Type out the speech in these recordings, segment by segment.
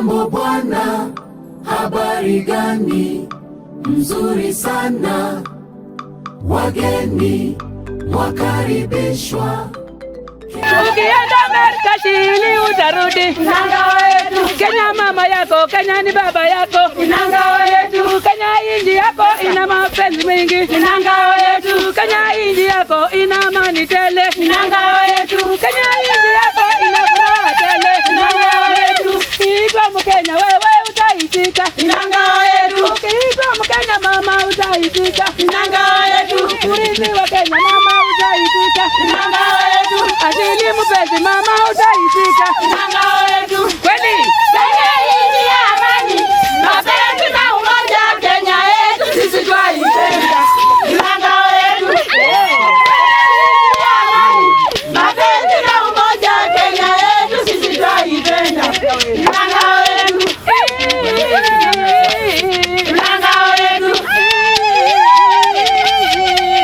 Jambo bwana, habari gani? Mzuri sana, wageni wakaribishwa. Ukienda Amerika shili utarudi. Inanga wetu. Kenya mama yako, Kenya ni baba yako. Inanga wetu. Kenya inji yako ina mapenzi mengi. Inanga wetu. Kenya inji yako ina amani tele. Inanga wetu. Kenya inji yako ina furaha tele. Inanga wetu. Ukiitwa Mkenya wewe utaitika. Inanga wetu. Ukiitwa Mkenya mama utaitika. Inanga wetu. Urithi wa Kenya mama utaitika. Inanga wetu. Asili mpenzi mama utaitika. Inanga wetu. Kweli? Kenya inji ya amani. Mapenzi na umoja, Kenya yetu sisi twaipenda. Inanga wetu. Mapenzi na umoja, Kenya yetu sisi twaipenda. Inanga wetu. Inanga wetu.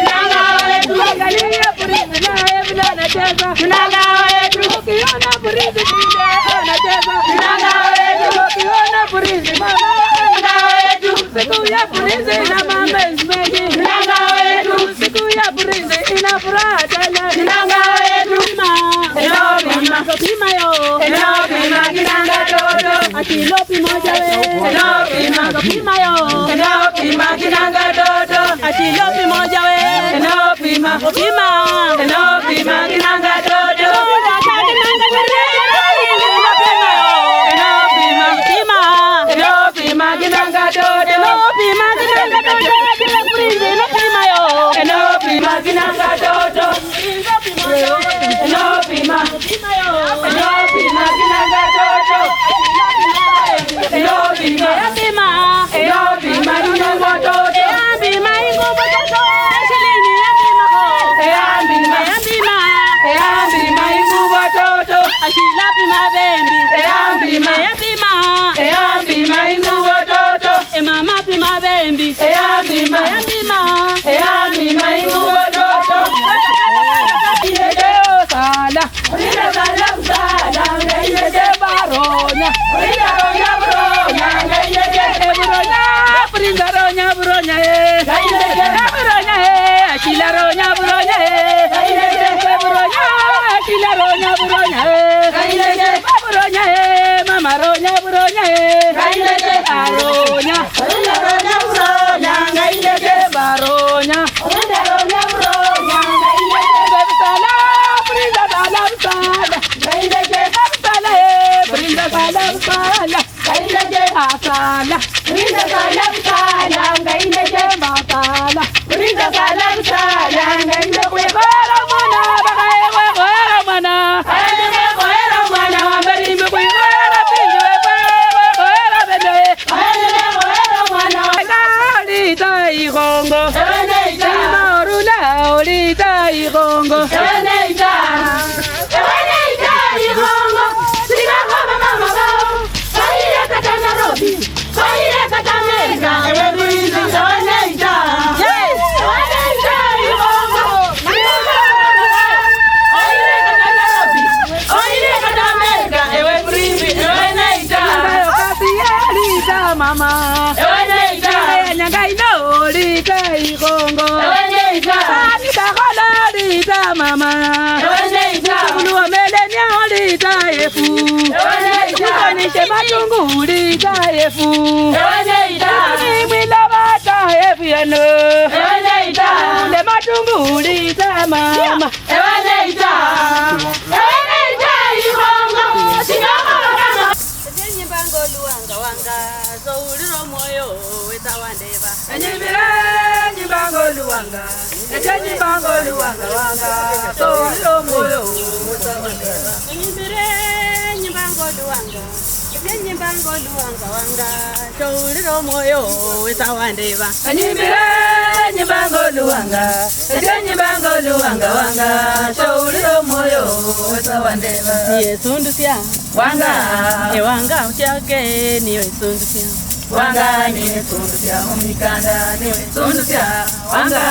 Inanga wetu. Angalia polisi naye vile anacheza. Inanga wetu. Ukiona polisi vile anacheza. Inanga wetu. Ukiona polisi mama. Inanga wetu. Siku ya polisi ina mapenzi mengi. Inanga wetu. Siku ya polisi ina furaha tele. Inanga wetu. Hello pima. Pima yo. Hello pima kinanga dodo. Akilo pimoja we. Hello pima. Pima yo. Hello pima kinanga dodo. Akilo pimoja we. Hello pima. Pima. Hello pima kinanga dodo. Hello pima kinanga dodo. Hello pima kinanga dodo. Hello pima. Hello pima kinanga dodo. Hello pima kinanga dodo. Hello pima kinanga dodo. Wanga ni sundu sia umikanda ni sundu sia wanga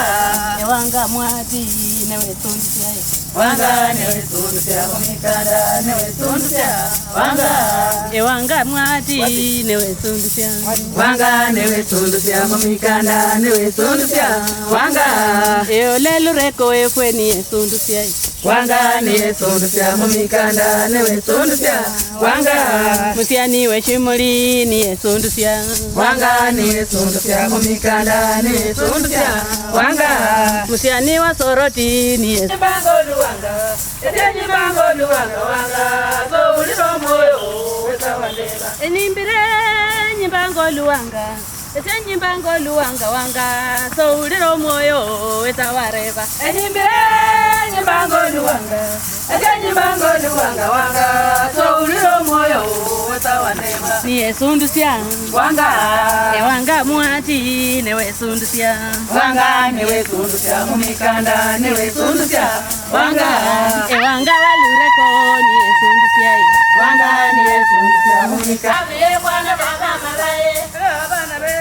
wanga mwati newe sundusya wanga newe sundusya kumikanda newe sundusya wanga ewanga mwati newe sundusya wanga newe sundusya kumikanda newe sundusya wanga eolelu reko efweni esundusya wanga newe sundusya kumikanda newe sundusya wanga musiani we shimuli ni esundusya wanga newe sundusya kumikanda newe sundusya wanga musiani wa soroti ni bango luwanga etenyi bango luwanga wanga so uliro moyo wetawandeba enimbire nyimbango luwanga etenyimbango luwanga wanga so uliro moyo wetawareba enimbire nyimbango luwanga etenyimbango luwanga wanga so uliro moyo wetawandeba ni esundusya wanga ewanga mwati newe sundusya wanga newe sundusya mumikanda newe sundusya wanga ewanga walureko ni esundusya wanga newe sundusya mumikanda abiye bwana baba mabaye bana be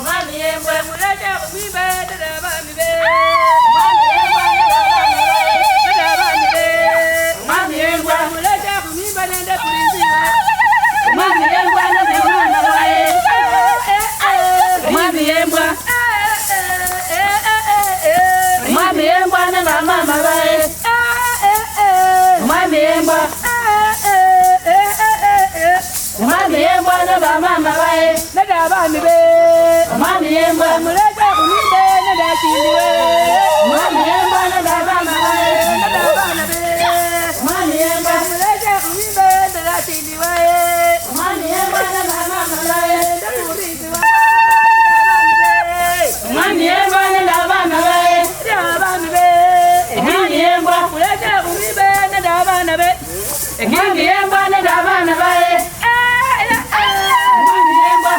mami yembwe muleje kubibe dada bami be mami yembwe dada bami be mami yembwe muleje kubibe nende kuliziwa mami yembwe nende mwana wae mami yembwe mami yembwe nende mama wae mami yembwe mami yembwe nende mama wae dada bami be mami yembwe muleje kubibe nende chiliwe mami yembwe nende mama wae dada bami be mami yembwe muleje kubibe nende chiliwe mami yembwe nende mama wae dada kuriziwa mami yembwe nende mama wae dada bami be mami yembwe muleje kubibe nende bana be mami yembwe nende bana wae mami yembwe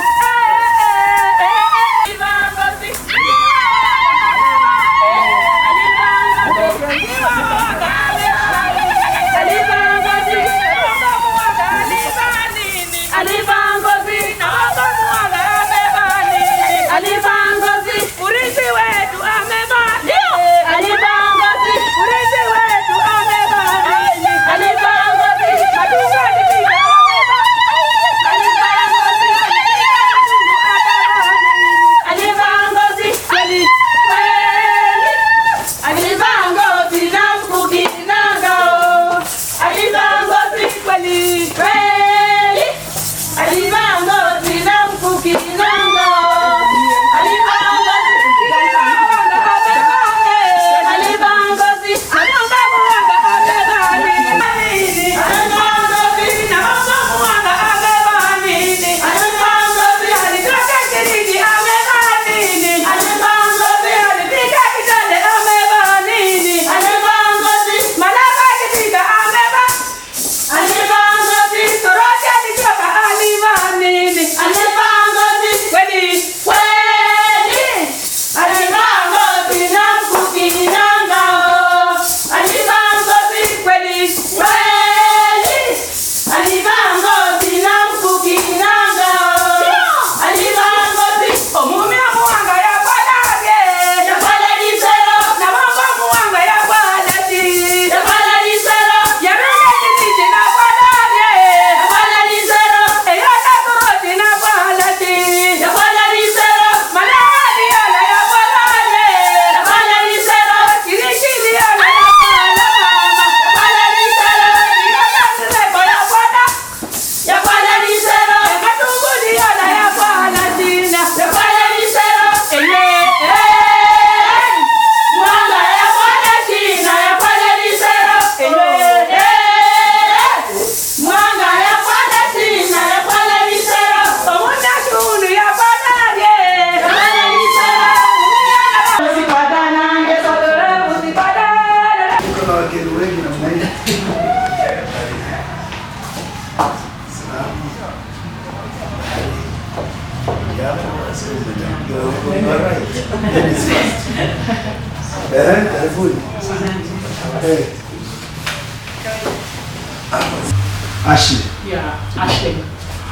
Ashley. Yeah, Ashling.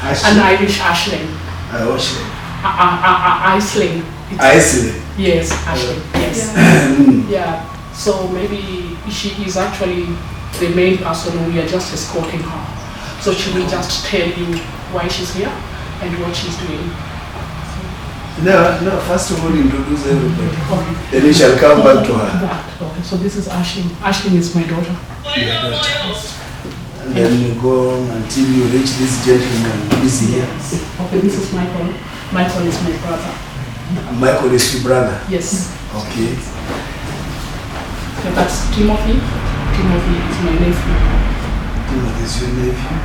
Ashley. An Irish Ashling. Ashley. Iceling. Iceling. Yes, Ashling. Yes. Yeah. So maybe she is actually the main person, we are just escorting her. So she will just tell you why she's here and what she's doing. No, first of all, introduce everybody. Okay. Then we shall come back to her. Okay, so this is Ashley. Ashley is my daughter. Your daughter. And then you go on until you reach this gentleman who is here. Okay, this is Michael. Michael is my brother. Michael is your brother? Yes. Okay. So that's Timothy. Timothy is my nephew. Timothy is your nephew?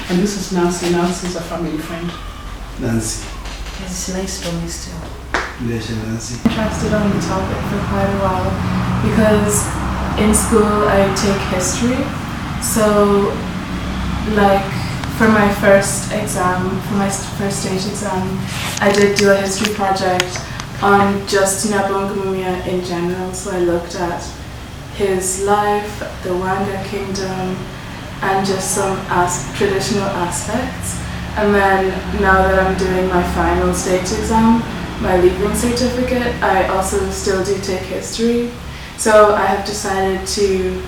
And this is Nancy. Nancy is a family friend. Nancy. It's nice to meet you. Nancy. Interested on the topic for quite a while because in school I take history. So like for my first exam, for my first stage exam, I did do a history project on just Nabongo in general. So I looked at his life, the Wanga kingdom, and just some traditional aspects. And then now that I'm doing my final stage exam, my leaving certificate, I also still do take history. So I have decided to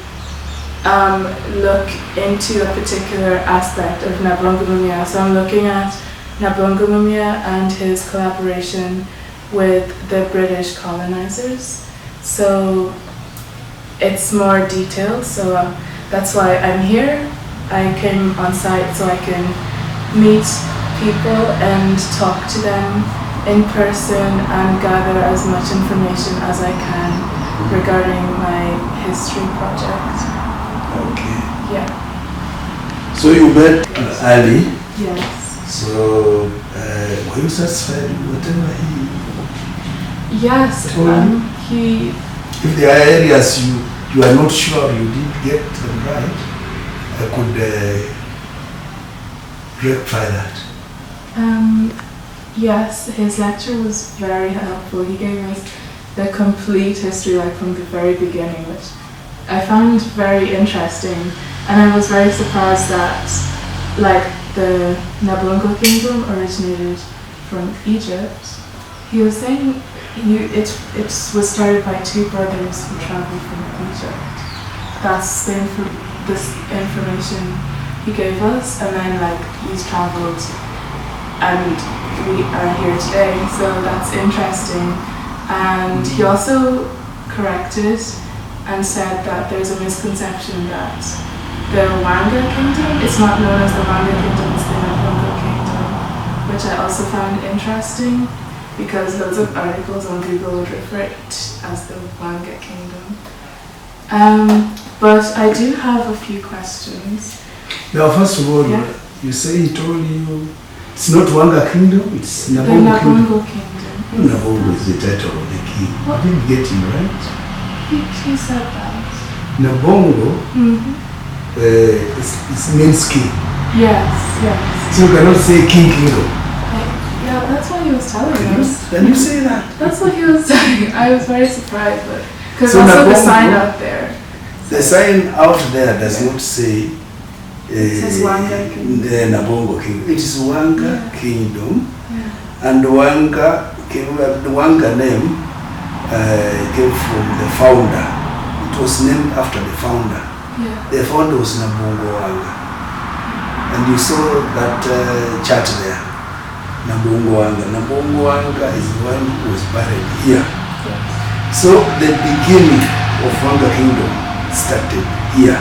look into a particular aspect of Nabongo Mumia. So I'm looking at Nabongo Mumia and his collaboration with the British colonizers. So it's more detailed, so that's why I'm here. I came on site so I can meet people and talk to them in person and gather as much information as I can regarding my history project. Okay. Yeah. So you met Ali. Yes. So were you satisfied with whatever he? Yes. He. If there are areas you are not sure you didn't get them right, I could rectify that. Yes, his lecture was very helpful. He gave us the complete history, like from the very beginning, which I found very interesting. And I was very surprised that, like, the Nabongo kingdom originated from Egypt. He was saying it was started by two brothers who traveled from Egypt. That's this information he gave us, and then like he's traveled and we are here today, so that's interesting. And he also corrected and said that there's a misconception that the Wanga kingdom, it's not known as the Wanga kingdom, it's the Nabongo kingdom, which I also found interesting because loads of articles on Google would refer it as the Wanga kingdom. But I do have a few questions. Now, first of all, Yeah. you say he told you it's not Wanga kingdom, it's The Nabongo kingdom. Nabongo kingdom. Nabongo is the title of the king. What? I didn't get him right. He said that. Nabongo Mm-hmm. it means king. Yes. So you cannot say king kingdom. Yeah, that's what he was telling us. Can you say that? That's what he was saying. I was very surprised, but because So also the Nabongo- sign out there. The sign out there does not say It says Wanga kingdom. the Nabongo kingdom. It is Wanga Yeah. kingdom, Yeah. and the Wanga name came from the founder. It was named after the founder. Yeah. The founder was Nabongo Wanga, and you saw that chart there. Nabongo Wanga. Nabongo Wanga is the one who was buried here. So the beginning of Wanga kingdom started here.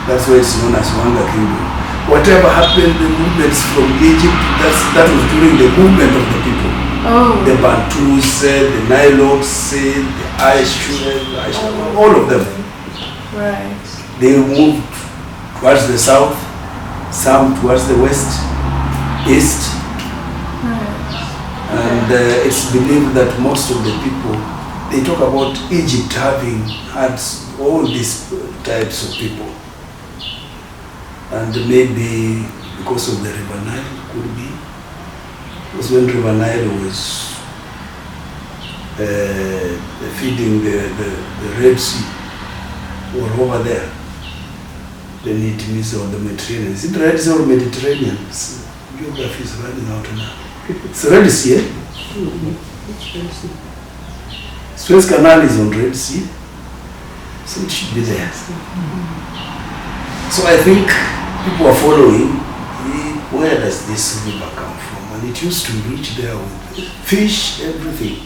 That's why it's known as Wanga kingdom. Whatever happened, the movements from Egypt, that was during the movement of the people. Oh. The Bantus, the Nilotes, the Aishur, all of them. Right. They moved towards the south, some towards the west, east, Right. and it's believed that most of the people, they talk about Egypt having had all these types of people. And maybe because of the River Nile, could be. Because when River Nile was feeding the Red Sea, or over there, then it means on the Mediterranean. Is it Red Sea or Mediterranean? Geography is running out now. It's Red Sea, eh? Suez Canal is on Red Sea, so it should be there. So I think people are following, where does this river come from? And it used to reach there with fish, everything.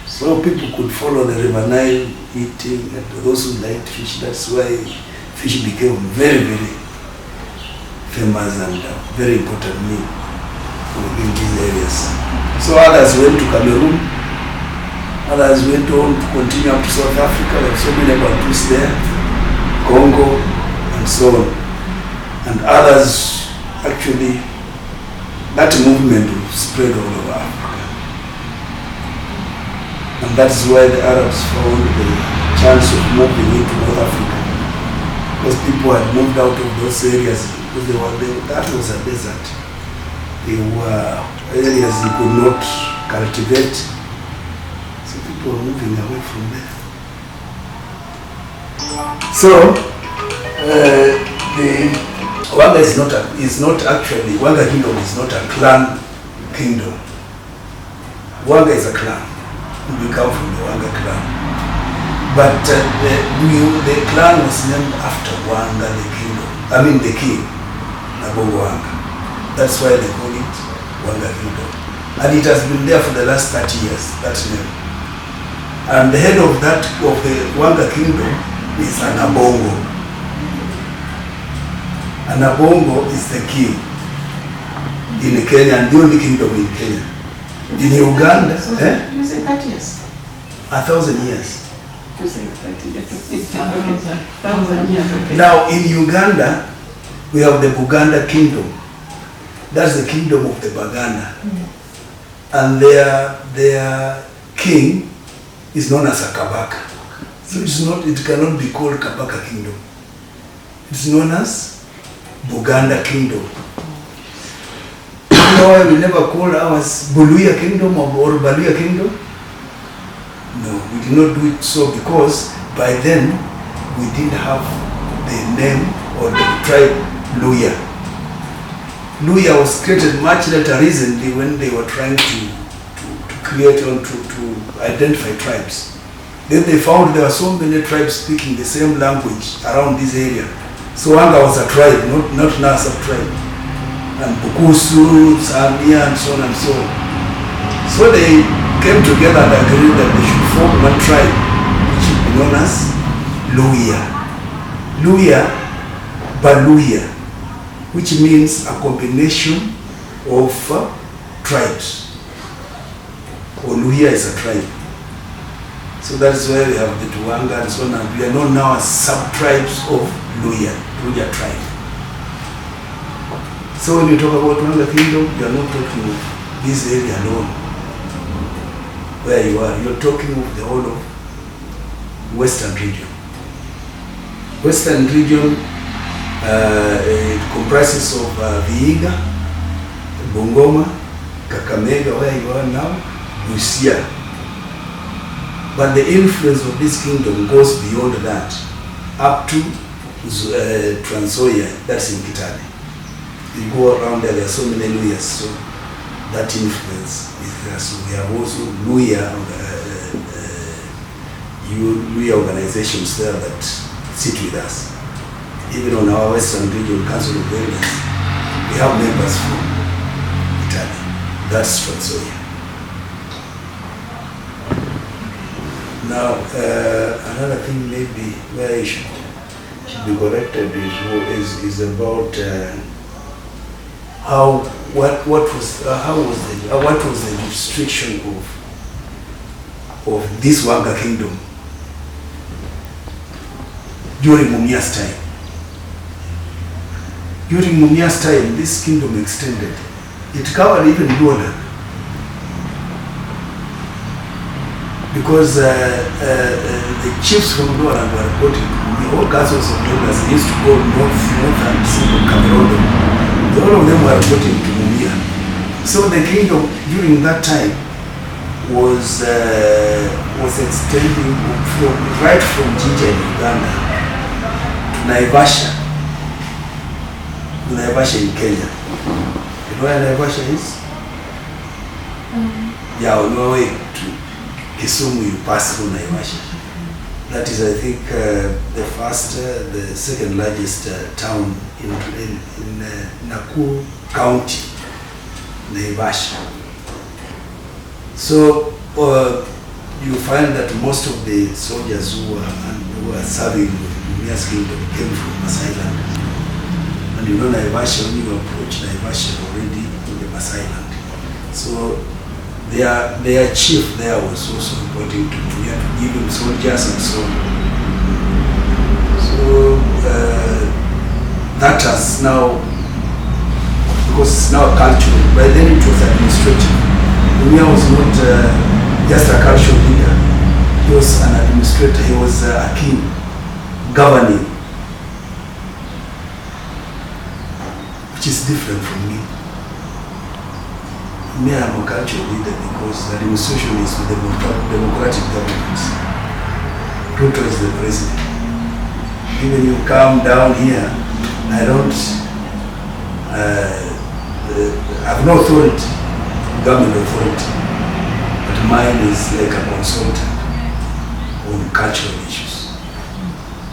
So people could follow the River Nile eating, and those who liked fish, that's why fish became very, very famous and very important meal in these areas. So others went to Cameroon, others went on to continue up to South Africa, like so many Bantus there, Congo, and so on. And others, actually, that movement spread all over Africa. And that's why the Arabs found the chance of moving into North Africa. Because people had moved out of those areas, because that was a desert. They were areas you could not cultivate. So people were moving away from there. So, the Wanga is not actually, Wanga Kingdom is not a clan kingdom. Wanga is a clan. We come from the Wanga clan. But the clan was named after Wanga, the kingdom. I mean the king, Nabongo Wanga. That's why they call it Wanga Kingdom. And it has been there for the last 30 years, that name. And the head of the Wanga Kingdom is a Nabongo. And Nabongo is the king in Kenya, and the only kingdom in Kenya. In Uganda, You say 30 years? 1,000 years. You say 30 years. 1,000 years. Now in Uganda, we have the Buganda kingdom. That's the kingdom of the Baganda. And their king is known as a Kabaka. So it cannot be called Kabaka kingdom. It's known as Buganda kingdom. You know why we never call ours Buluya kingdom or Baluya kingdom? No, we did not do it so because by then we didn't have the name or the tribe Luya. Luya was created much later recently when they were trying to create or to identify tribes. Then they found there were so many tribes speaking the same language around this area. So Wanga was a tribe, not Nasa tribe. And Bukusu, Samia, and so on and so on. So they came together and agreed that they should form one tribe, which should be known as Luya. Luya, Baluya, which means a combination of tribes. Or Luya is a tribe. So that's why we have the Tuanga and so on, and we are known now as sub-tribes of Luya tribe. So when you talk about Wanga Kingdom, you are not talking of this area alone, where you are. You're talking of the whole of Western region. Western region it comprises of Vihiga, Bungoma, Kakamega, where you are now, Busia. But the influence of this kingdom goes beyond that, up to Trans Nzoia, that's in Kitale. You go around there are so many Luyas, so that influence is there. So we have also Luya organizations there that sit with us. Even on our Western Region Council of Elders, we have members from Italy. That's Trans Nzoia. Now, another thing maybe where I should be corrected is about what was the restriction of this Wanga kingdom during Mumia's time. During Mumia's time, this kingdom extended. It covered even Luola. Because the chiefs from Luola were reporting, the whole castles of Luola used to go north and south of Cameroon. All of them were reporting to Mumia. So the kingdom during that time was extending right from Jinja in Uganda to Naivasha in Kenya. You know where Naivasha is? Yeah, on our way to Kisumu, you pass through Naivasha. That is, I think, the second largest town in Nakuru County, Naivasha. So you find that most of the soldiers who are serving the Mumias Kingdom came from Masai land. And you know Naivasha, when you approach Naivasha already in the Masai land. So their chief there was also reporting to Mumia to give him soldiers and so on. So that has now, because it's now cultural, by then it was administrative. Mumia was not just a cultural leader, he was an administrator, he was a king, governing, which is different from me. Me, I'm a cultural leader because the administration is with the democratic government. Ruto is the president. Even you come down here, I don't have no authority, government authority, but mine is like a consultant on cultural issues.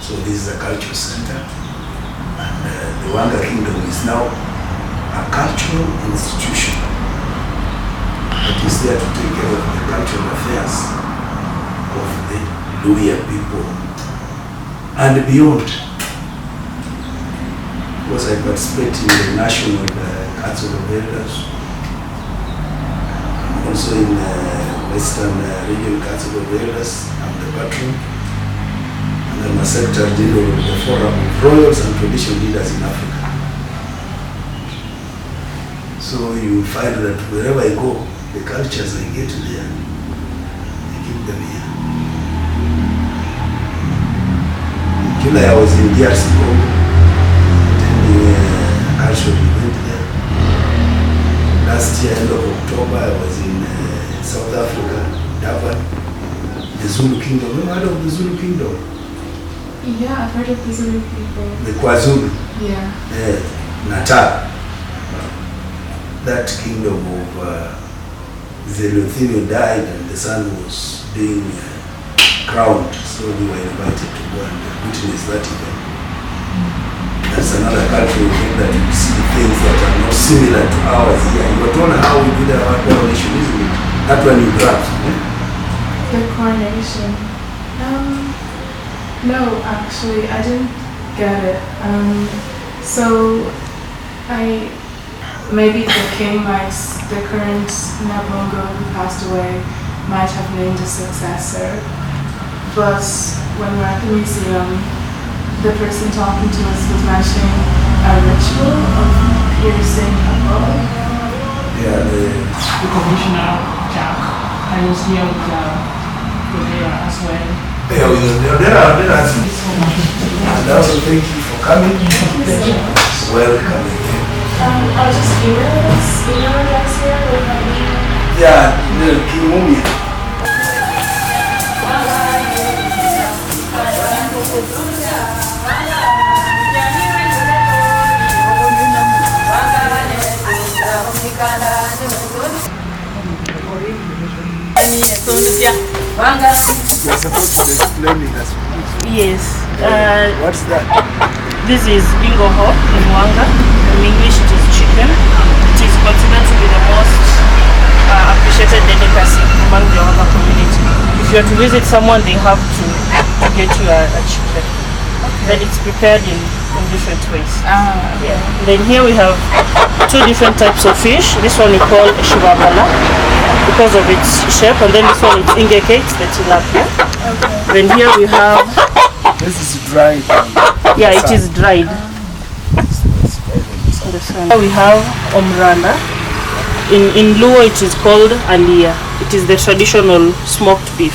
So this is a cultural center, and the Wanga Kingdom is now a cultural institution. It is there to take care of the cultural affairs of the Luhya people and beyond. Because I participate in the National Council of Elders, also in Western Regional Council of Elders. I'm the patron, and I'm a Secretary General of the Forum of Royals and Traditional Leaders in Africa. So you find that wherever I go, the cultures I get there, I keep them here. In July I was in DRC Congo, attending a cultural event there. Last year, end of October, I was in South Africa, Durban, the Zulu Kingdom. Have you heard of the Zulu Kingdom? Yeah, I've heard of the Zulu people. The KwaZulu. Yeah. Natal. That kingdom of Zelothinio died and the son was being crowned, so we were invited to go and witness that event. That's another country that you see things that are not similar to ours here. You were told how we did our coronation, isn't it? That one you grabbed. The coronation? No, actually, I didn't get it. Maybe the king the current Nabongo who passed away might have named a successor, but when we were at the museum, the person talking to us was mentioning a ritual of piercing a bow. Yeah, the Commissioner Jack, I was here with Odera as well. Yeah, with Odera. And also thank you for coming. Welcome. I'll just email address here. Yeah, the Kimumi. You're supposed to explain it as well. Yes. What's that? This is bingo hop in Wanga. In English it is chicken. It is considered to be the most appreciated delicacy among the Wanga community. If you are to visit someone, they have to get you a chicken. Then it's prepared in different ways. Yeah. Then here we have two different types of fish. This one we call shibabala because of its shape, and then this one is ingekate, the tilapia. Okay. Then here we have... This is dried. Yeah, it is dried. Here we have omrana. In Luo it is called alia. It is the traditional smoked beef.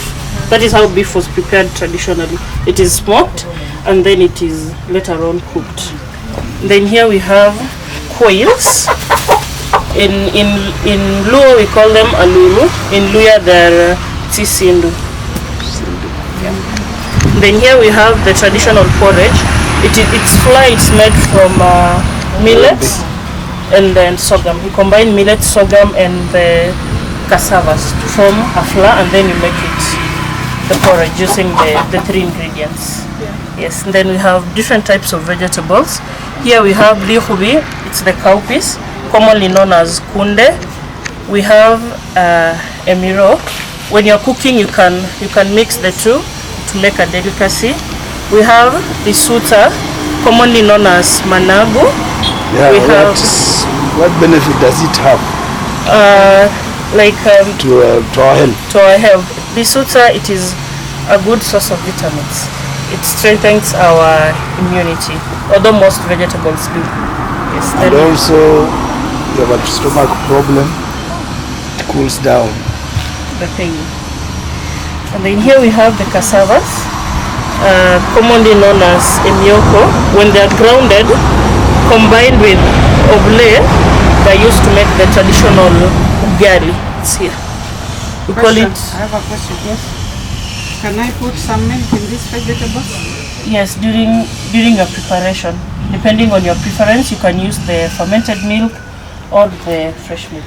That is how beef was prepared traditionally. It is smoked and then it is later on cooked. Then here we have quails. In Luo we call them alulu. In Luya they're tisindu. Yeah. Then here we have the traditional porridge. Its flour is made from millet and then sorghum. We combine millet, sorghum and the cassavas to form a flour, and then you make it the porridge using the 3 ingredients. Yes, and then we have different types of vegetables. Here we have lihubi, it's the cowpeas, commonly known as kunde. We have emiro. When you're cooking, you can mix the two to make a delicacy. We have the suta, commonly known as managu. Yeah, we have what benefit does it have to our health? To our health, the suta, it is a good source of vitamins. It strengthens our immunity, although most vegetables do. Yes, and also you have a stomach problem, it cools down the pain. And then here we have the cassavas, commonly known as emioko. When they are grounded, combined with oble, they used to make the traditional ugali. It's here. We call it. I have a question. Yes. Can I put some milk in these vegetables? Yes, during your preparation, depending on your preference, you can use the fermented milk or the fresh milk.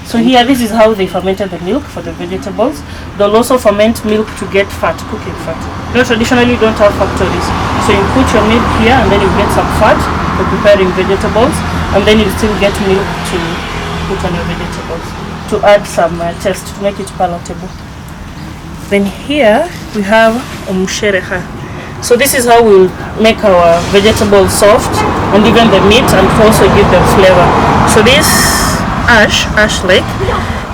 So here, this is how they fermented the milk for the vegetables. They'll also ferment milk to get fat, cooking fat. You know, traditionally you don't have factories. So you put your milk here and then you get some fat for preparing vegetables, and then you still get milk to put on your vegetables to add some taste, to make it palatable. Then here we have umshereha. So this is how we'll make our vegetables soft and even the meat, and also give them flavor. So this ash like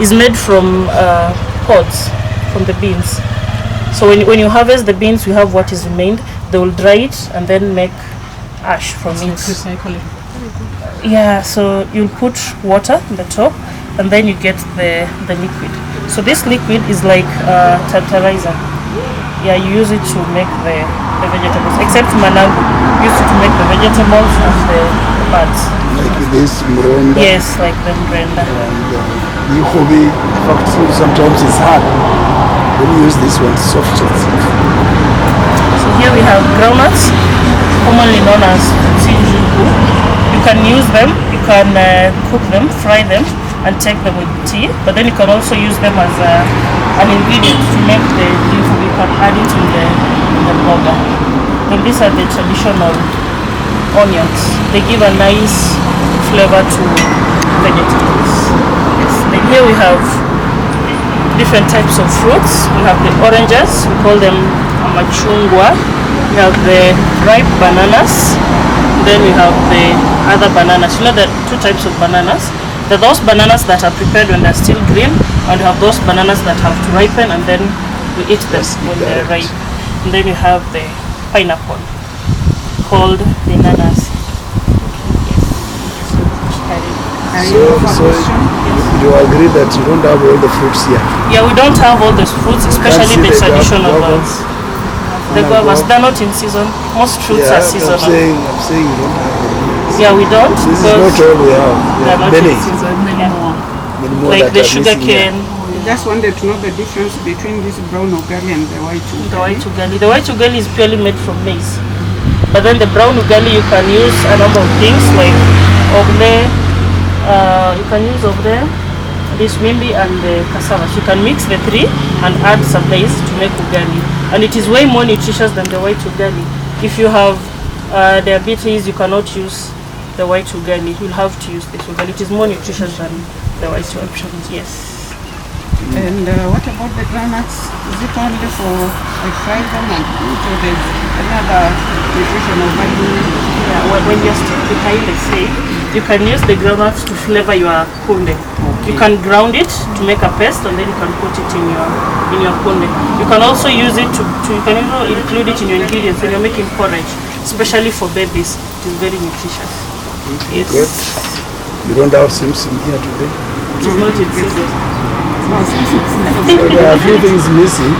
is made from pods from the beans. So when you harvest the beans, you have what is remained. They will dry it and then make ash from it. Recycling. Yeah, so you'll put water on the top and then you get the liquid. So this liquid is like tantalizer. Yeah, you use it to make the vegetables, except managu use it to make the vegetables and the buds. Like this mrenda. Yes, like the mrenda. And lihubi, in fact, sometimes it's hard. When you use this one, soft. So here we have groundnuts, commonly known as sinjuku. You can use them, you can cook them, fry them, and take them with tea. But then you can also use them as an ingredient to make the lihubi. You can add it in the burger. Then these are the traditional onions. They give a nice flavor to vegetables. Yes. Then here we have different types of fruits. We have the oranges, we call them machungwa. We have the ripe bananas. Then we have the other bananas. You know the two types of bananas. There are those bananas that are prepared when they're still green, and we have those bananas that have to ripen and then we eat them when they're ripe. And then we have the pineapple called the nanas. So you agree that you don't have all the fruits here? Yeah, we don't have all the fruits, especially the traditional ones. The guavas, they're not in season. Most fruits are seasonal. I'm saying you don't have them. Yeah, we don't. This is not all we have. They're not Many. in season. Many more. Many more Like that the are sugar missing here. cane. I just wanted to know the difference between this brown ugali and the white ugali. The white ugali. The white ugali is purely made from maize. But then the brown ugali, you can use a number of things like oble. You can use oble, this wimbi, and the cassava. So you can mix the three and add some maize to make ugali. And it is way more nutritious than the white ugali. If you have diabetes, you cannot use the white ugali. You'll have to use this ugali. It is more nutritious than the white ugali. Yes. And what about the groundnuts? Is it only for like fry them and eat, or there's another nutritional value? Yeah, when you're still behind the say, you can use the groundnuts to flavor your kunde. You can ground it to make a paste, and then you can put it in your kunde. You can also use it to you can also include it in your ingredients when you're making porridge, especially for babies. It is very nutritious. Yes. Good. You don't have simsim here today? It is not in season. So there are a few things missing.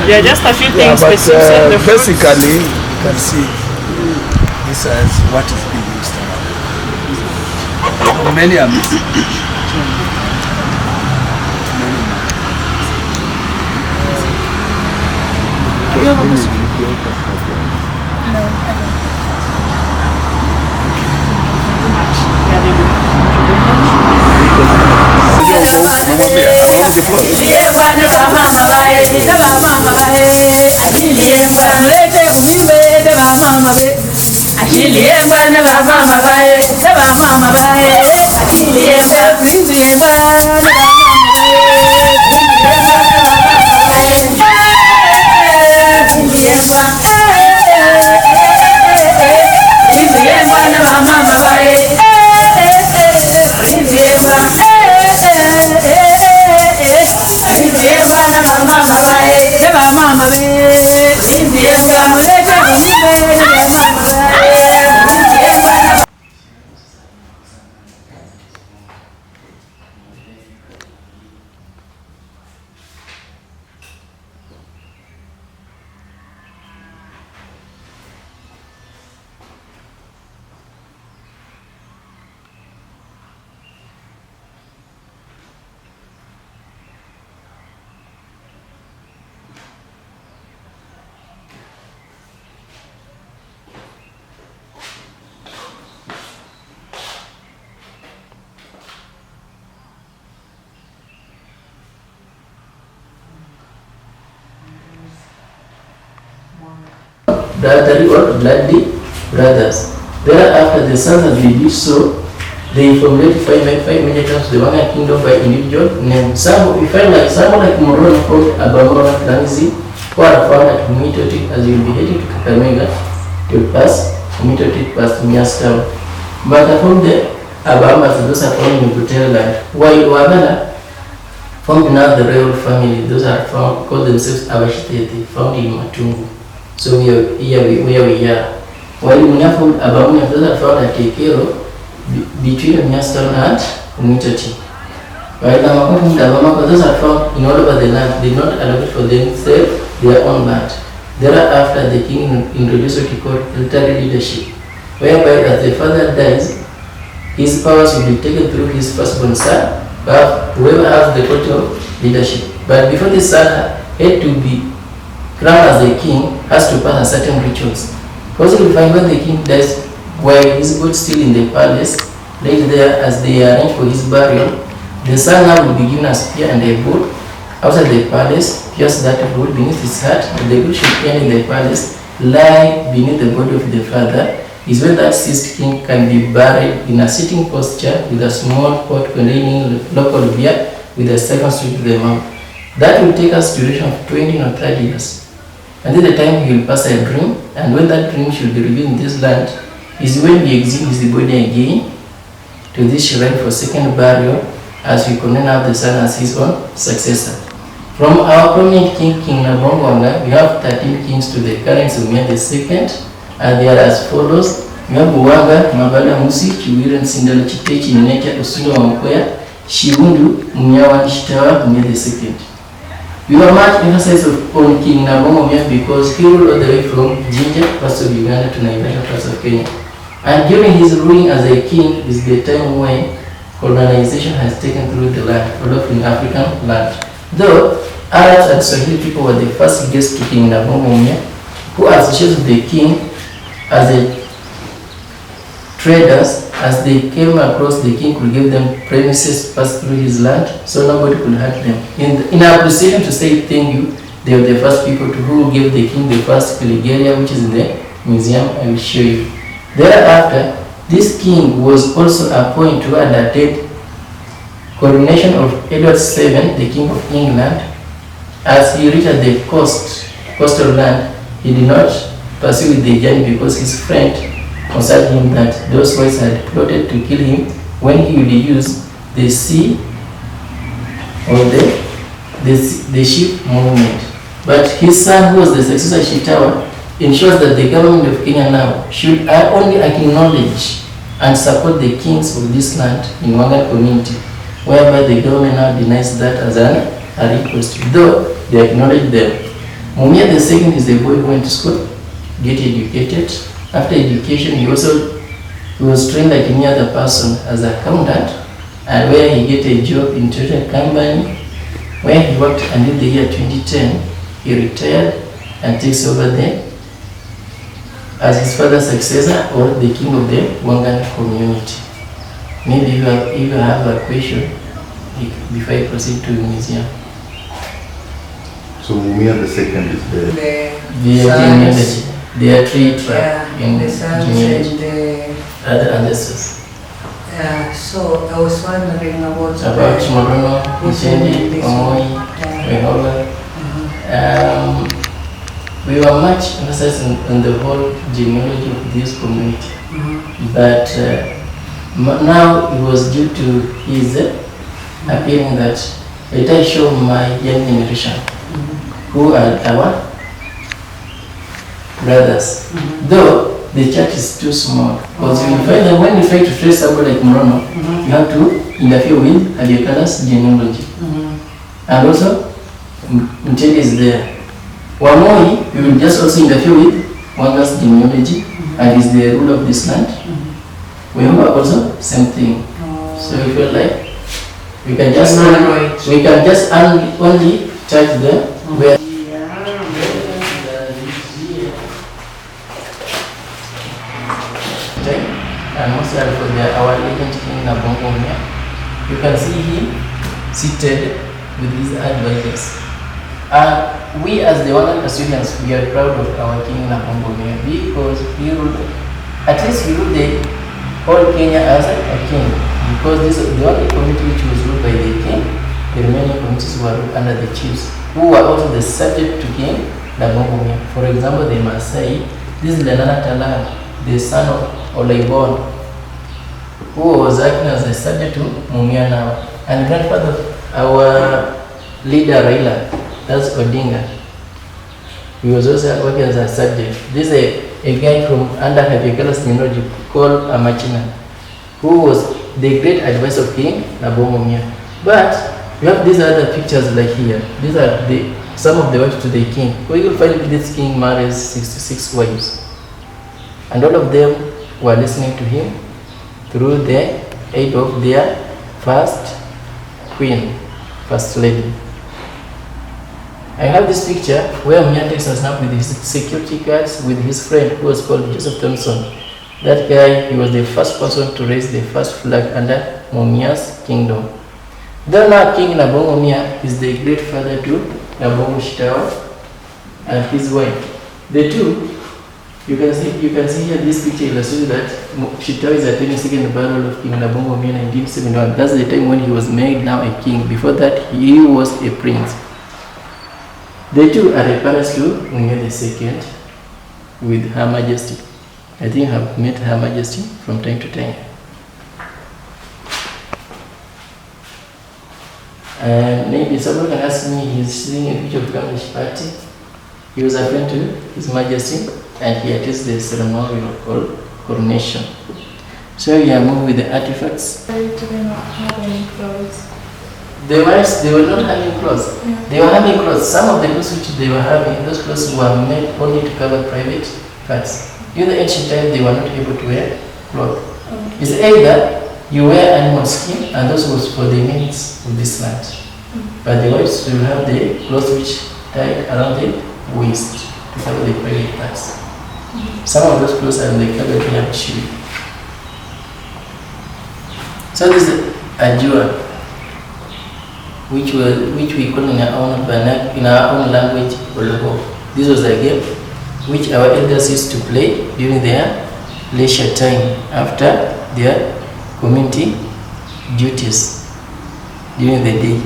There are just a few Yeah, things but specific. The fruits. basically, you can see this as what is being used around. Many are missing. Yeah, they do. the floor. Brotherly or bloody brothers. Thereafter, the sons as they did so, they formulated five major clans to the Wangan kingdom by individual names. Some, we find like someone like Morona from Abamora Transi, who are found at Mitotic as you will be heading to Kakamega, will pass Mitotic past Miastown. But from the Abamas, those are found in Butel land, while Wabana formed now the royal family, those are found, called themselves Abashitete, found in Matungu. So we are here where we are. While Munafu Abamunya, those are found at Tekero, between Miastown and Umitoti. While Abamaka, those are found in all over the land, they not allocate for themselves their own land. Thereafter, the king introduced what he called military leadership, whereby as the father dies, his powers will be taken through his firstborn son, but whoever has the quality of leadership. But before the son had to be crowned as the king, has to pass a certain rituals. Because you find when the king dies, while his body still in the palace, laid there as they arrange for his burial, the son now will be given a spear and a bow outside the palace, pierce that wood beneath his heart, and the good should end in the palace, lie beneath the body of the father, is when that deceased king can be buried in a sitting posture with a small pot containing local beer with a second sweet to the mouth. That will take us duration of 20 or 30 years. Until the time he will pass a dream, and when that dream should be revealed in this land, is when he exhibits the body again to this shrine for second burial, as we condemn out the son as his own successor. From our prominent king, King Nabongo, we have 13 kings to the current Ouma II, and they are as follows: Nabongo, Mabala Musi, Chiwiran Sindala Chitechi, Necha, Osuna Wankoya, Shibundu, Mnyawan Shitawa, Ouma II. We were much emphasis on King Nabongo because he ruled all the way from Jinja, parts of Uganda, to Naivasha, parts of Kenya. And during his ruling as a king is the time when colonization has taken through the land, all of in African land. Though Arabs and Swahili people were the first guests to King Nabongo, who associated the king as a traders, as they came across, the king could give them premises passed through his land, so nobody could hurt them. In appreciation to say thank you, they were the first people who gave the king the first Kiligeria, which is in the museum. I will show you. Thereafter, this king was also appointed to undertake coronation of Edward VII, the king of England. As he reached the coastal land, he did not pursue with the journey because his friend consulted him that those whites had plotted to kill him when he would use the sea or the ship movement. But his son, who was the successor Shitawa, ensures that the government of Kenya now should only acknowledge and support the kings of this land in Wangan community, whereby the government now denies that as a request, though they acknowledge them. Ouma II is the boy who went to school, get educated. After education, he was trained like any other person as an accountant, and where he get a job in a company, where he worked until the year 2010. He retired and takes over there as his father's successor or the king of the Wangan community. Maybe if you have a question, before I proceed to the museum. So Mumia the second is the genealogy. They are three Yeah, in the sons genealogy. and the... Other ancestors. Yeah, so I was wondering about Morono, Mchendi, Omoi, Wehola. We were much emphasis on the whole genealogy of this community. But now it was due to his appearing that let I show my young generation who are our brothers. Though the church is too small, because you find that when you try to trace somebody like Morono, you have to interfere with Abiakala's genealogy. And also, Mchendi is there. Wamoi, you will just also interfere with Wanga's genealogy and is the ruler of this land. Wehomba also, same thing. So we feel like we can just only charge them where and also for our legend King Nabongo. You can see him seated with his advisors. We as the Wangan custodians, we are proud of our King Nabongo because he ruled, at least he ruled the whole Kenya as a king, because this is the only community which was ruled by the king. The remaining communities were ruled under the chiefs, who were also the subject to King Nabongo. For example, the Maasai, this is Lenana Talang, the son of Olaibon, who was acting as a subject to Mumia now, and grandfather of our leader Raila, that's Odinga. He was also working as a subject. This is a guy from under Abiakala's genealogy called Amachina, who was the great advisor of King Nabongo. But we have these other pictures like here. These are some of the wives to the king. We will find this king marries 66 wives. And all of them were listening to him through the aid of their first queen, first lady. I have this picture where Mumia takes a snap with his security guards with his friend who was called Joseph Thompson. That guy, he was the first person to raise the first flag under Mumia's kingdom. Though now King Nabongo is the great father to Nabongo Shitawa and his wife. The two, you can see here this picture illustrates that Shitawa is attending second burial of King Nabongo 1971. That's the time when he was made now a king. Before that, he was a prince. The two are the parents to Mumia II with Her Majesty. I think I have met Her Majesty from time to time. And maybe someone can ask me, he's seeing a picture of Kamlish party. He was a friend to His Majesty and he attends the ceremony called coronation. So we are moving with the artifacts. Why do they not have any clothes? The wives, they were not having clothes. Yeah. They were having clothes. Some of the clothes which they were having, those clothes were made only to cover private parts. In the ancient time, they were not able to wear clothes. It's either you wear animal skin, and those was for the needs of this land. But the wives will have the clothes which tied around the waist to cover the private parts. Some of those clothes are like covered in a shoe. So this is a jewel, which we call in our own language Ologo. This was a game which our elders used to play during their leisure time after their community duties during the day.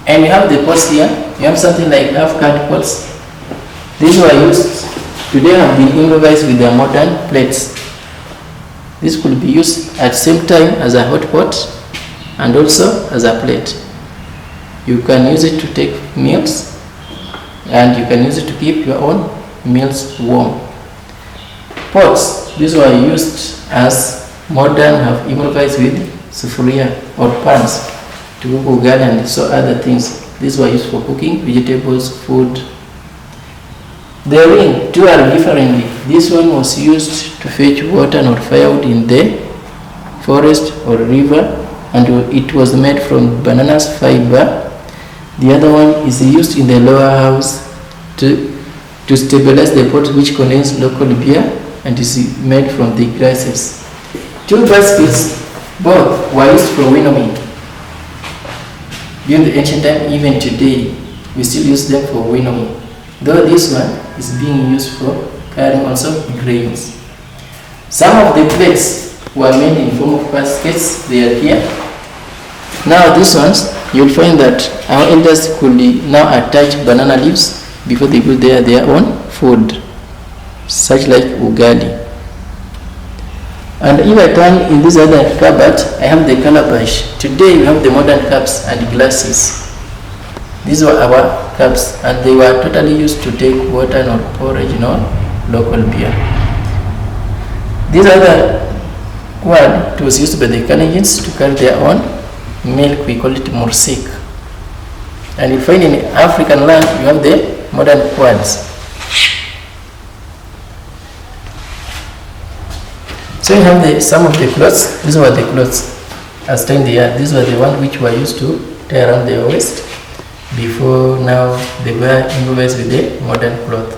And we have the pots here. We have something like half-cut pots. These were used, today have been improvised with their modern plates. This could be used at the same time as a hot pot and also as a plate. You can use it to take meals and you can use it to keep your own meals warm. Pots, these were used as modern have improvised with sufuria or pans to cook ugali and so other things. These were used for cooking vegetables, food. The ring, two are differently. This one was used to fetch water or firewood in the forest or river, and it was made from bananas fiber. The other one is used in the lower house to stabilize the pot, which contains local beer and is made from the grasses. Two baskets, both were used for winnowing. During the ancient time, even today, we still use them for winnowing. Though this one is being used for carrying also grains. Some of the plates were made in form of baskets. They are here. Now these ones, you'll find that our elders could now attach banana leaves before they put their own food, such like ugali. And if I turn in this other cupboard, I have the calabash. Today we have the modern cups and glasses. These were our cups, and they were totally used to take water, not porridge, nor local beer. This other quad, it was used by the Kalenjins to carry their own milk. We call it mursik. And you find in African land, you have the modern quads. So you have some of the clothes. These were the clothes as time they are. These were the ones which were used to tie around their waist. Before now, they were improvised with the modern cloth.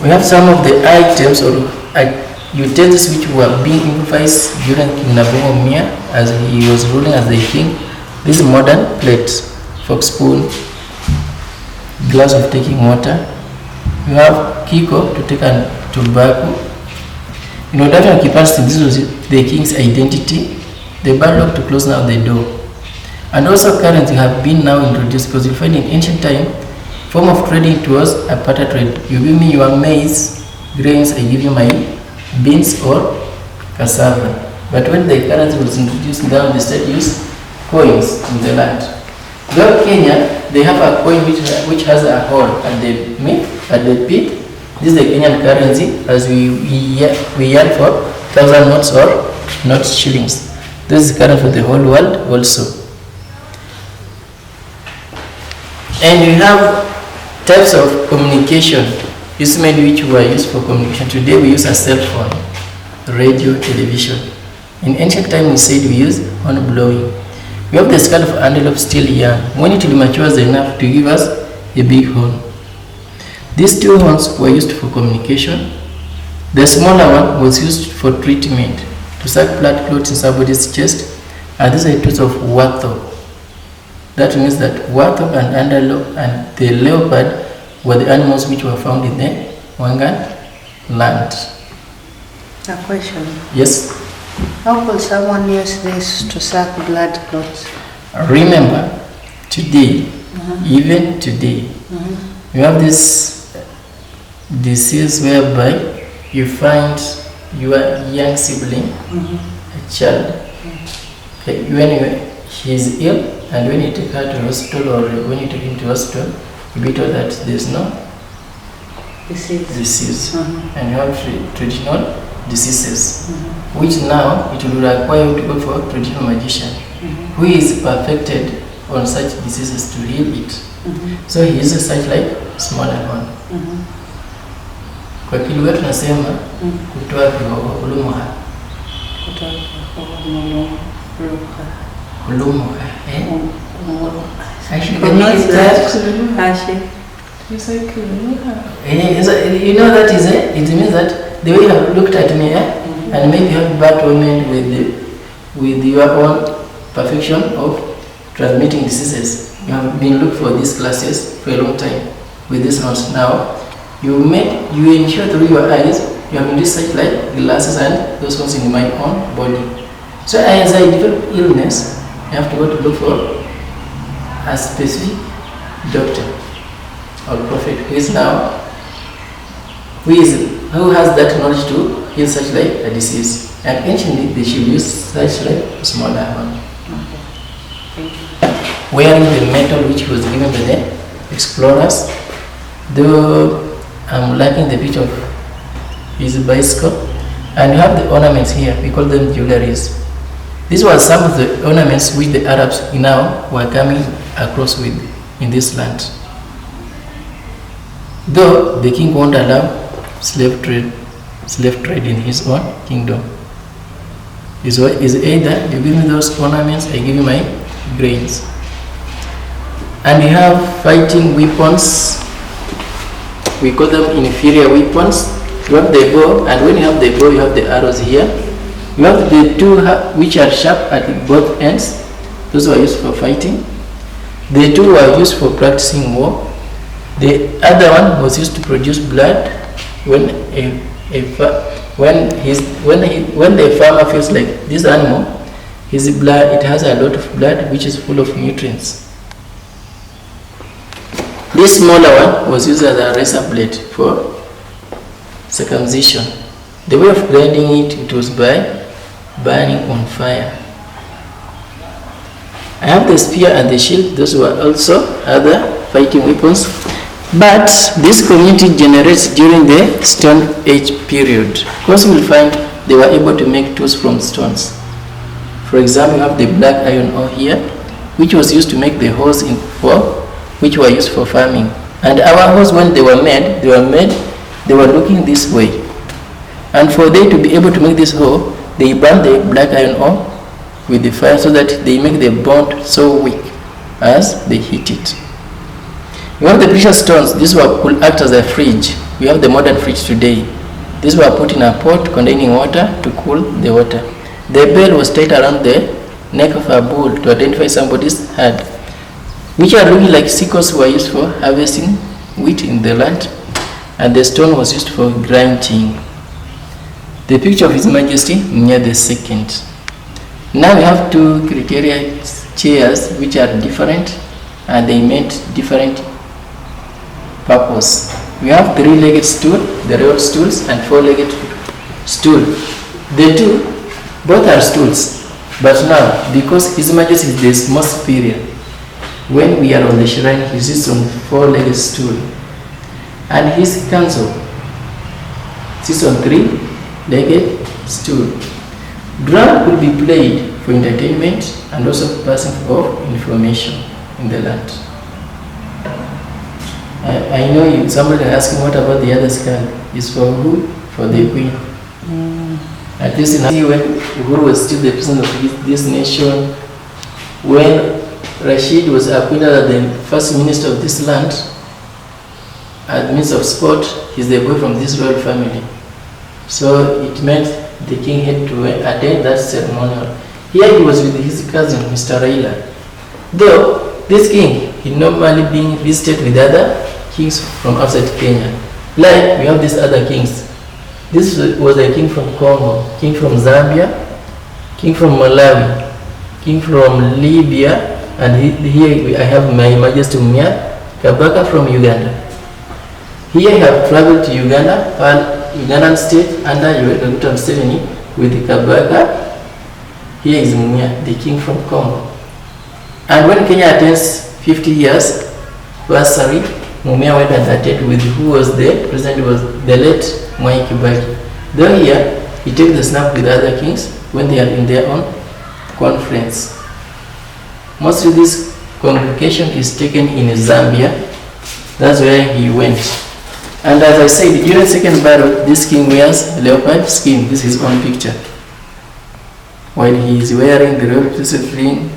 We have some of the items or utensils which were being improvised during King Nabongo as he was ruling as the king. These modern plates, fork, spoon, glass of taking water. We have kiko to take and tobacco. In order to keep us, this was the king's identity. The padlock to close now the door. And also currency have been now introduced, because you find in ancient time, form of trading it was a barter trade. You give me your maize, grains, I give you my beans or cassava. But when the currency was introduced, now they started use coins in the land. Though Kenya, they have a coin which has a hole at the pit. This is the Kenyan currency, as we yearn for 1,000 notes or not shillings. This is current for the whole world also. And we have types of communication, instruments which were used for communication. Today we use a cell phone, radio, television. In ancient time we said we use horn blowing. We have the skull of antelope still young, when it matures enough to give us a big horn. These two horns were used for communication. The smaller one was used for treatment, to suck blood clots in somebody's chest, and these are tools of warthog. That means that warthog and antelope and the leopard were the animals which were found in the Wangan land. A question. Yes? How could someone use this to suck blood clots? Remember, today, even today, we have this disease whereby you find your young sibling, a child, when he is ill, and when you take her to hospital or when you take him to hospital, you be told that there is no disease. And you have traditional diseases, which now it will require you to go for a traditional magician, who is perfected on such diseases to heal it. So he uses such like smaller one. Kwa Kilugha tunasema kutoa kihoho kulumuha. Kulumuha. Actually, You say kulumuha. You know that is it? It means that the way you have looked at me, and maybe you have battlement with your own perfection of transmitting diseases. You have been looking for these classes for a long time with these ones. Now you ensure through your eyes you have been such like glasses and those ones in my own body. So as I develop illness, I have to go to look for a specific doctor or prophet who has that knowledge to heal such like a disease. And anciently they should use such like a smaller one. Wearing the metal which was given by the explorers, though I'm lacking the picture of his bicycle, and you have the ornaments here, we call them jewelries. These were some of the ornaments which the Arabs now were coming across with in this land. Though the king won't allow slave trade in his own kingdom. Is either you give me those ornaments, I give you my grains. And we have fighting weapons. We call them inferior weapons. You have the bow, and when you have the bow, you have the arrows here. We have the two which are sharp at both ends. Those were used for fighting. The two were used for practicing war. The other one was used to produce blood when the farmer feels like this animal, his blood, it has a lot of blood which is full of nutrients. This smaller one was used as a razor blade for circumcision. The way of grinding it was by burning on fire. I have the spear and the shield. Those were also other fighting weapons. But this community generates during the Stone Age period. Of course, we'll find they were able to make tools from stones. For example, you have the black iron ore here, which was used to make the hoes which were used for farming. And our hoes, when they were looking this way. And for them to be able to make this hoe, they burn the black iron ore with the fire so that they make the bond so weak as they heat it. We have the precious stones. These could act as a fridge. We have the modern fridge today. These were put in a pot containing water to cool the water. The bell was tied around the neck of a bull to identify somebody's head, which are looking like sickles were used for harvesting wheat in the land, and the stone was used for grinding. The picture of His Majesty Mnya II. Now we have two criteria chairs which are different and they meant different purpose. We have three-legged stool, the royal stools, and four-legged stool. The two, both are stools, but now because His Majesty is the most superior, when we are on the shrine, he sits on four-legged stool, and his council sits on three-legged stool. Drum could be played for entertainment and also passing of information in the land. I know somebody asking what about the other skull? Is for who? For the queen. At least when Uhuru was still the president of this nation, when Rashid was appointed as the first minister of this land, as minister of sport, he's the boy from this royal family. So it meant the king had to attend that ceremonial. Here he was with his cousin, Mr. Raila. Though this king, he normally being visited with other kings from outside Kenya. Like we have these other kings. This was a king from Congo, king from Zambia, king from Malawi, king from Libya, and here I have My Majesty Mnya Kabaka from Uganda. Here I have traveled to Uganda, Ugandan state under Dr. Museveni with Kabaka. Here is Mnya, the king from Congo. And when Kenya attains 50 years anniversary, Mumia went and attended with who was the president, was the late Mwai Kibaki. Though here, he takes the snap with other kings when they are in their own conference. Mostly this convocation is taken in Zambia. That's where he went. And as I said, during the second battle, this king wears leopard skin. This is his own picture. While he is wearing the royal priesthood ring,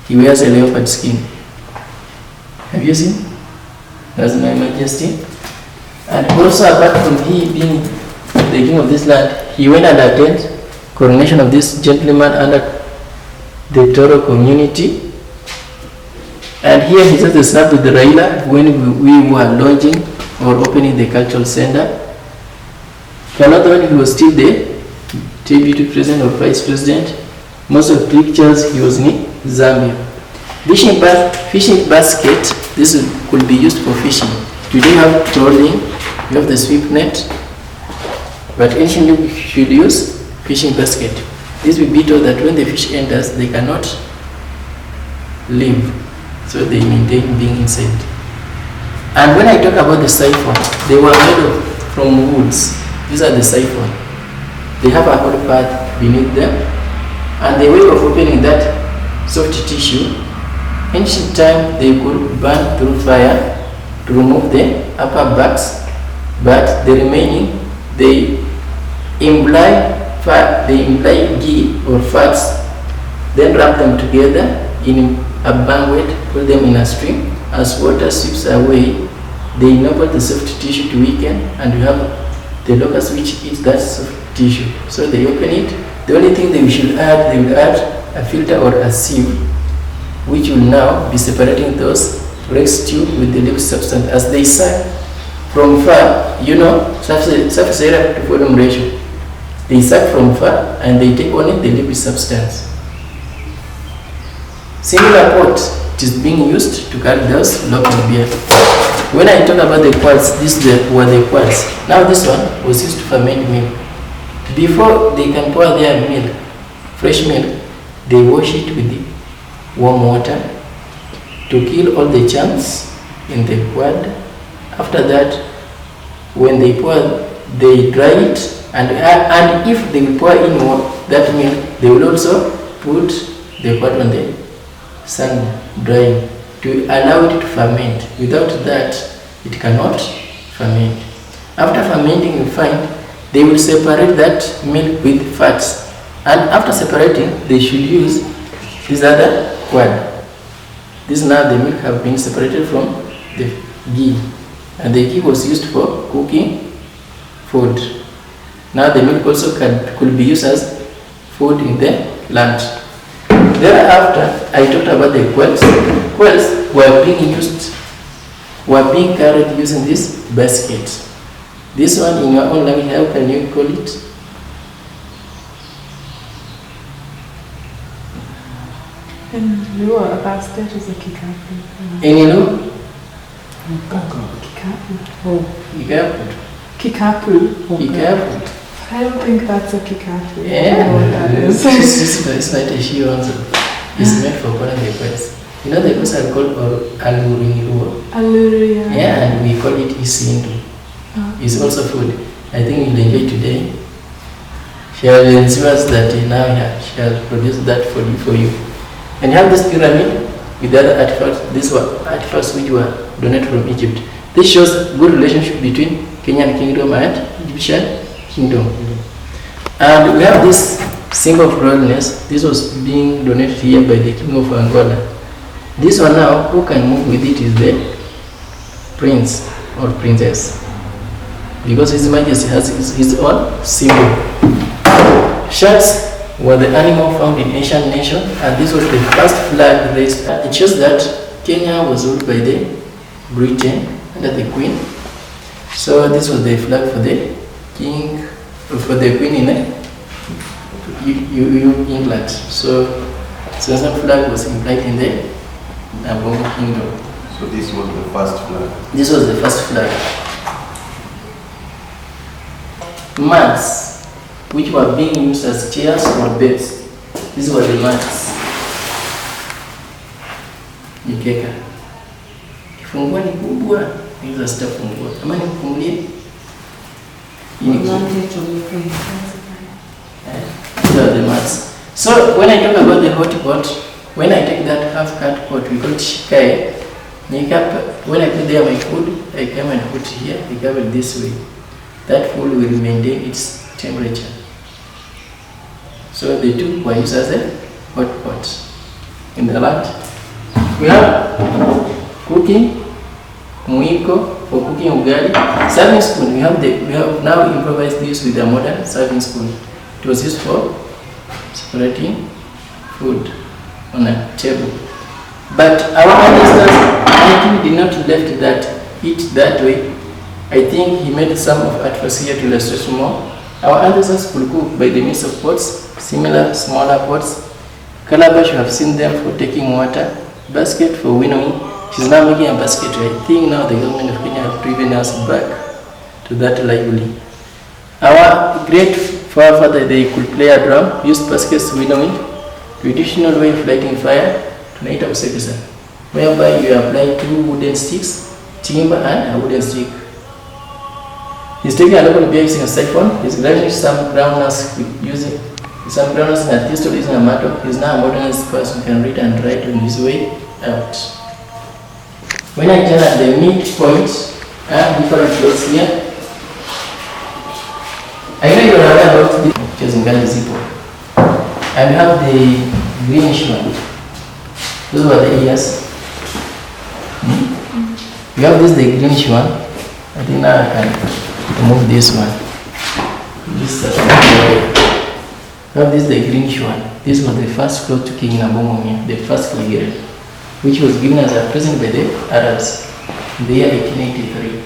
he wears a leopard skin. Have you seen? That's My Majesty. And also apart from he being the king of this land, he went and attended coronation of this gentleman under the Toro community. And here he says the snap with the Raila when we were launching or opening the cultural center. Another one, he was still the deputy president or vice president. Most of the pictures he was in Zambia. Fishing basket, this could be used for fishing. Today you have trolling, you have the sweep net, but anciently we should use fishing basket. This will be told that when the fish enters, they cannot leave, so they maintain being inside. And when I talk about the siphon, they were made from woods. These are the siphon. They have a hard part beneath them, and the way of opening that soft tissue, ancient time they could burn through fire to remove the upper backs, but the remaining they imply ghee or fats, then wrap them together in a banquet, put them in a stream. As water sweeps away, they enable the soft tissue to weaken, and you have the locusts which eat that soft tissue. So they open it The only thing they will add a filter or a sieve, which will now be separating those residue with the liquid substance as they suck from far. You know, surface area to volume ratio. They suck from far and they take only the liquid substance. Similar pot, it is being used to carry those local beer. When I talk about the quartz, were the quartz. Now this one was used to ferment milk. Before they can pour their milk, fresh milk, they wash it with the warm water to kill all the germs in the quad. After that, when they pour, they dry it, and if they pour in that milk, they will also put the quad on the sun drying to allow it to ferment. Without that, it cannot ferment. After fermenting, you find they will separate that milk with fats, and after separating, they should use this other quad. This now the milk have been separated from the ghee, and the ghee was used for cooking food. Now the milk also could be used as food in the lunch. Thereafter, I talked about the quells. Quells were being carried using this basket. This one in your own language, how can you call it? In Luo, a basket is a kikapu. In Luo? Kikapu. Kikapu. Kikapu. I don't think that's a kikapu. Yeah. I don't know what that is. It's not a she also. It's made for calling the quells. You know the quells are called aluri in Luo. Aluri, yeah. Yeah, and we call it isindu. It's also food. I think you'll enjoy today. She will ensure us that now she has produced that for you. And you have this pyramid with the other artifacts. These were artifacts which were donated from Egypt. This shows good relationship between Kenyan kingdom and Egyptian kingdom. And we have this symbol of royalness. This was being donated here by the king of Angola. This one now, who can move with it is the prince or princess, because His Majesty has his own symbol. Sharks were the animal found in Asian nation, and this was the first flag raised. It shows that Kenya was ruled by the Britain under the Queen. So this was the flag for the king, for the Queen in England. So the flag was implied in the Nabongo kingdom. So this was the first flag? This was the first flag. Mats, which were being used as chairs or beds. These were the mats. Mikeka. Kifungua ni kubwa, hizo sitafungua. Kama ni kufungulie, these are the mats. So when I talk about the hot pot, when I take that half-cut pot, we call it shikai. When I put there my food, I come and put here, I cover it this way. That food will maintain its temperature. So the two were used as a hot pot in the land. We have cooking, muiko for cooking ugali. Serving spoon, we have now improvised this with a modern serving spoon. It was used for separating food on a table. But our ancestors, I think, did not left that eat that way. I think he made some of artifacts here to illustrate more. Our ancestors could cook by the means of pots, similar smaller pots. Calabash, you have seen them for taking water. Basket for winnowing. She's now making a basket. I think now the government of Kenya have driven us back to that lively. Our great forefather, they could play a drum, used baskets winnowing, traditional way of lighting fire, to light up service, whereby you apply 2 wooden sticks, timber and a wooden stick. He's taking a local beer using a siphon. He's grinding some groundnuts using some groundnuts in a thistle using a mattock. He's now a modernized person who can read and write on his way out. When I turn at the midpoint, I have different clothes here. I know you're aware about this, which is in Ghana Zippo. And we have the greenish one. Those were the ears. We have this, the greenish one. I think now I can remove this one. This Now this is the greenish one. This was the first cloth to King Nabongo, the first Kigere, which was given as a present by the Arabs in the year 1883.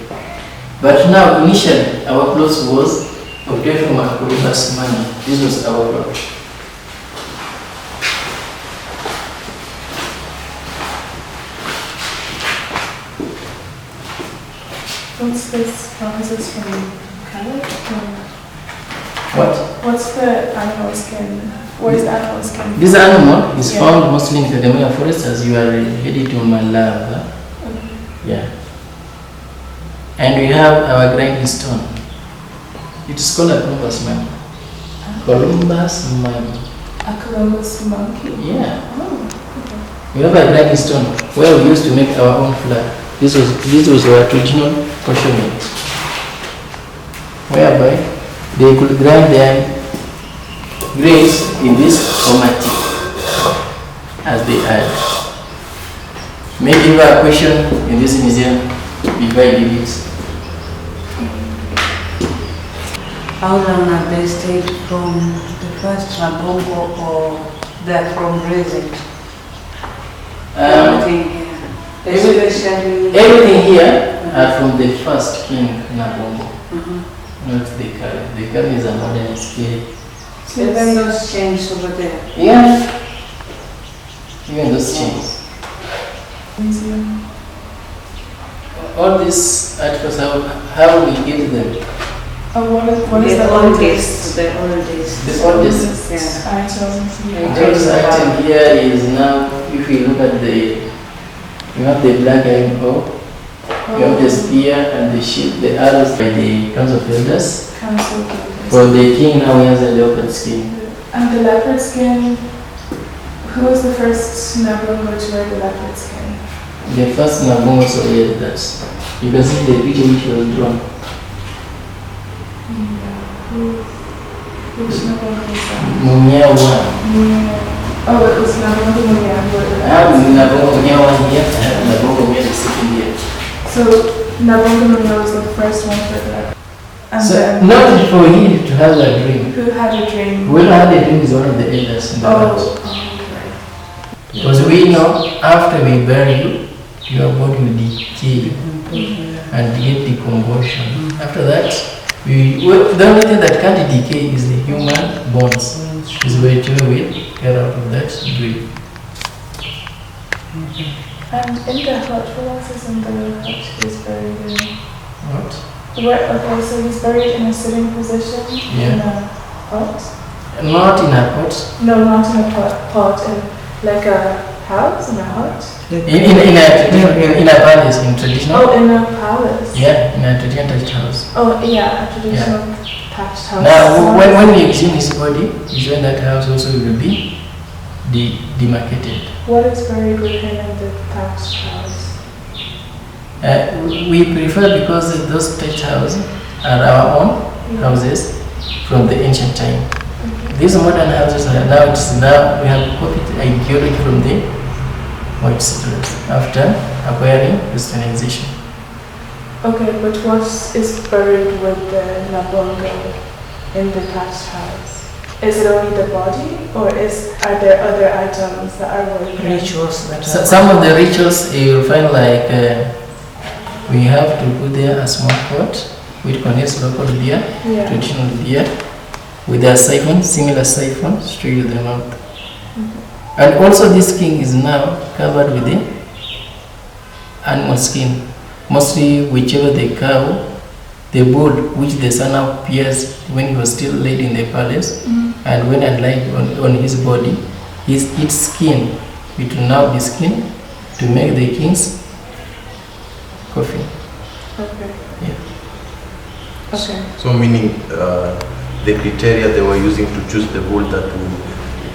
But now, initially, our clothes was obtained from a Columbus money. This was our cloth. What's this from? Is this from Canada? What? What's the animal skin? Where's the animal skin? This animal is found mostly in Kagamega forest as you are headed to Malava. Okay. Yeah. And we have our grinding stone. It is called a Columbus monkey. Columbus monkey. A Columbus monkey? Yeah. Oh, okay. We have a grinding stone where we used to make our own flour. This was our traditional portioning, whereby they could grind their grains in this format as they add. Maybe you have a question in this museum before I leave it. How long have they stayed from the first Nabongo, or they're from Retracing? Everything here. Especially Everything here are from the first king Nabongo, not the current. The current is a modern scale. So even those chains over there. Yeah, even those chains. Museum. All these articles, how we get them? Oh, what is The the oldest. The oldest. The oldest Yeah. items? The oldest item here is now, if you look at you have the black iron ore, you have the spear and the shield, the arrows by the council of elders. Council. For the king now he has a leopard skin. And the leopard skin, who was the first Nabongo to wear the leopard skin? The first Nabongo also wear that. You can see the picture which was drawn. Which Nabongo was that? Mumia one. Oh, it was Nabongo Mumia. I have Nabongo Mumia one here, I have Nabongo Mumia the second here. So Nabongo Mumia was the first one for that. And So, then not for him to have a dream. who had a dream? Whoever had a dream is one of the elders in the house. Oh, Because we know after we bury you, your body will decay and get decomposition. After that, the only thing that can't decay is the human bones. Is whatever will get out of that dream. And in the hut, who else is in the hut? He's buried in. What? Okay, so he's buried in a sitting position in Yeah. a hut? Not in a pot. No, not in a pot, in like a house, in a hut? In a palace, in traditional. Oh, in a palace? Yeah, in a traditional touched house. Oh, yeah, a traditional thatched house. Now, when we exhume his body, is when that house also will be demarcated. What is buried with him in the thatched house? We prefer because those thatched houses are our own houses from the ancient time. These modern houses are now we have copied ideology from the white settlers after acquiring Christianization. Okay, but what is buried with the Nabongo in the thatched house? Is it only the body, or are there other items that are worth Rituals that So, some of the rituals you will find like we have to put there a small pot which contains local beer, traditional beer, with a siphon, similar siphon, straight to the mouth. And also this king is now covered with the animal skin, mostly whichever the cow, the bull which the son appears when he was still laid in the palace, and when alive on his body, its skin, it will now be skinned to make the king's coffin. Okay. Yeah. Okay. So meaning the criteria they were using to choose the bull that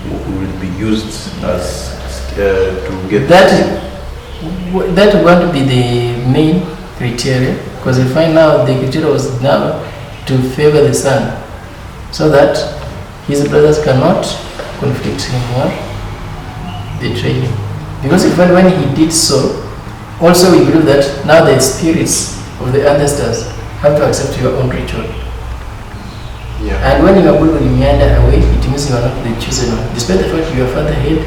will be used as to get that won't be the main criteria, because we find now the criteria was now to favor the son, so that his brothers cannot conflict him or betray him. Because we find when he did so, also we believe that now the spirits of the ancestors have to accept your own ritual. Yeah. And when your bull will meander away, it means you are not the chosen one. Despite the fact your father had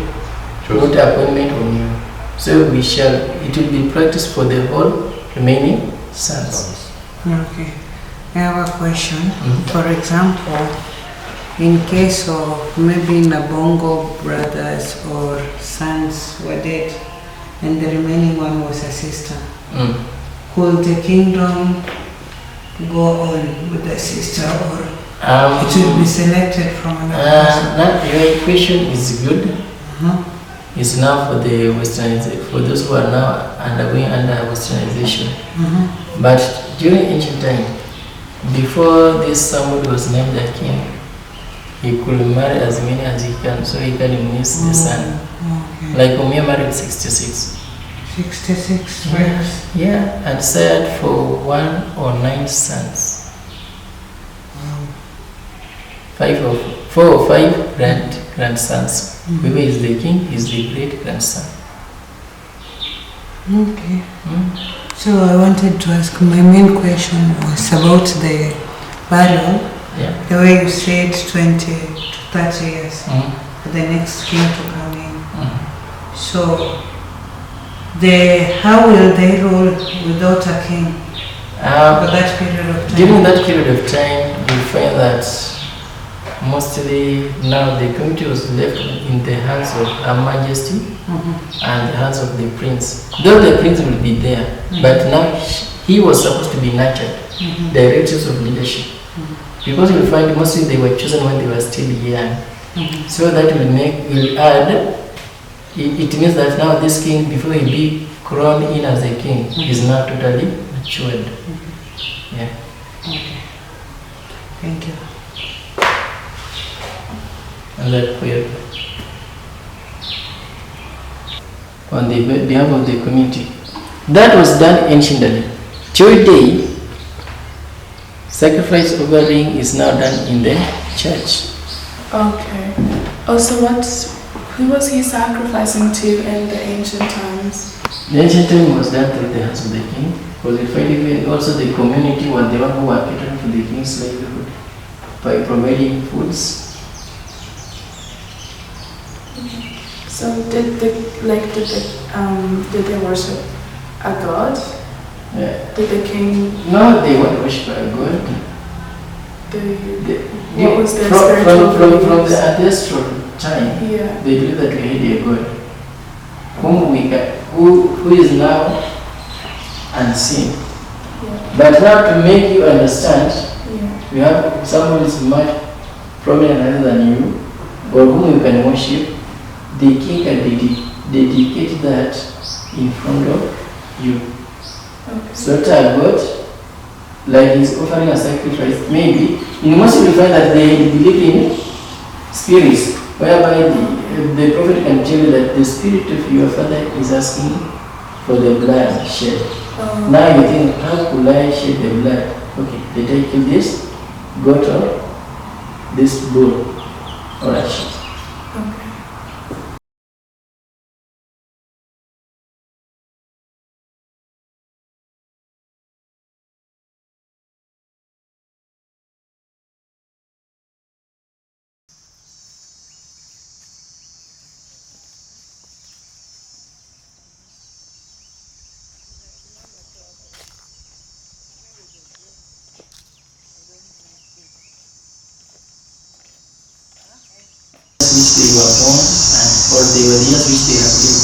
wrote appointment on you. So it will be practiced for the whole remaining sons. Okay. I have a question. For example, in case of maybe Nabongo brothers or sons were dead and the remaining one was a sister, could the kingdom go on with the sister or it will be selected from another person? Your question is good. It's now for the westernization, for those who are now undergoing westernization. But during ancient time, before this somebody was named a king, he could marry as many as he can, so he can miss the son. Like Ouma married 66. 66 wives? Yeah, and said for 1 or 9 sons. 4 or 5 grandsons. Whoever is the king is the great grandson. Okay. So I wanted to ask, my main question was about the burial. Yeah. The way you said 20 to 30 years for the next king to come in. So how will they rule without a king for that period of time? During that period of time, you find that mostly now the community was left in the hands of Her Majesty and the hands of the prince. Though the prince will be there, but now he was supposed to be nurtured, directives of leadership. Because you will find mostly they were chosen when they were still young. So that will add, it means that now this king, before he be crowned in as a king, is now totally matured. Yeah. Okay. Thank you. And that prayer on the behalf of the community. That was done anciently. Today, sacrifice offering is now done in the church. Okay. Also, who was he sacrificing to in the ancient times? The ancient time was done through the hands of the king, because we find even also the community was the one who were catering for the king's livelihood by providing foods. So did they worship a god? Yeah. Did the king? No, they weren't worship a god. What was their spiritual from the ancestral time? Yeah. They believe that we had a god who is now unseen. Yeah. But now to make you understand, Yeah. you have someone who is much prominent other than you, or whom you can worship. The king can dedicate that in front of you. Okay. So to God, like he's offering a sacrifice, maybe in most you will find that they believe in spirits, whereby the prophet can tell you that the spirit of your father is asking for the blood shed. Now you think, how could I shed the blood? Okay, they take you this goat or this bull or a sheep. Okay. Which they were born and or they were the years which they have lived.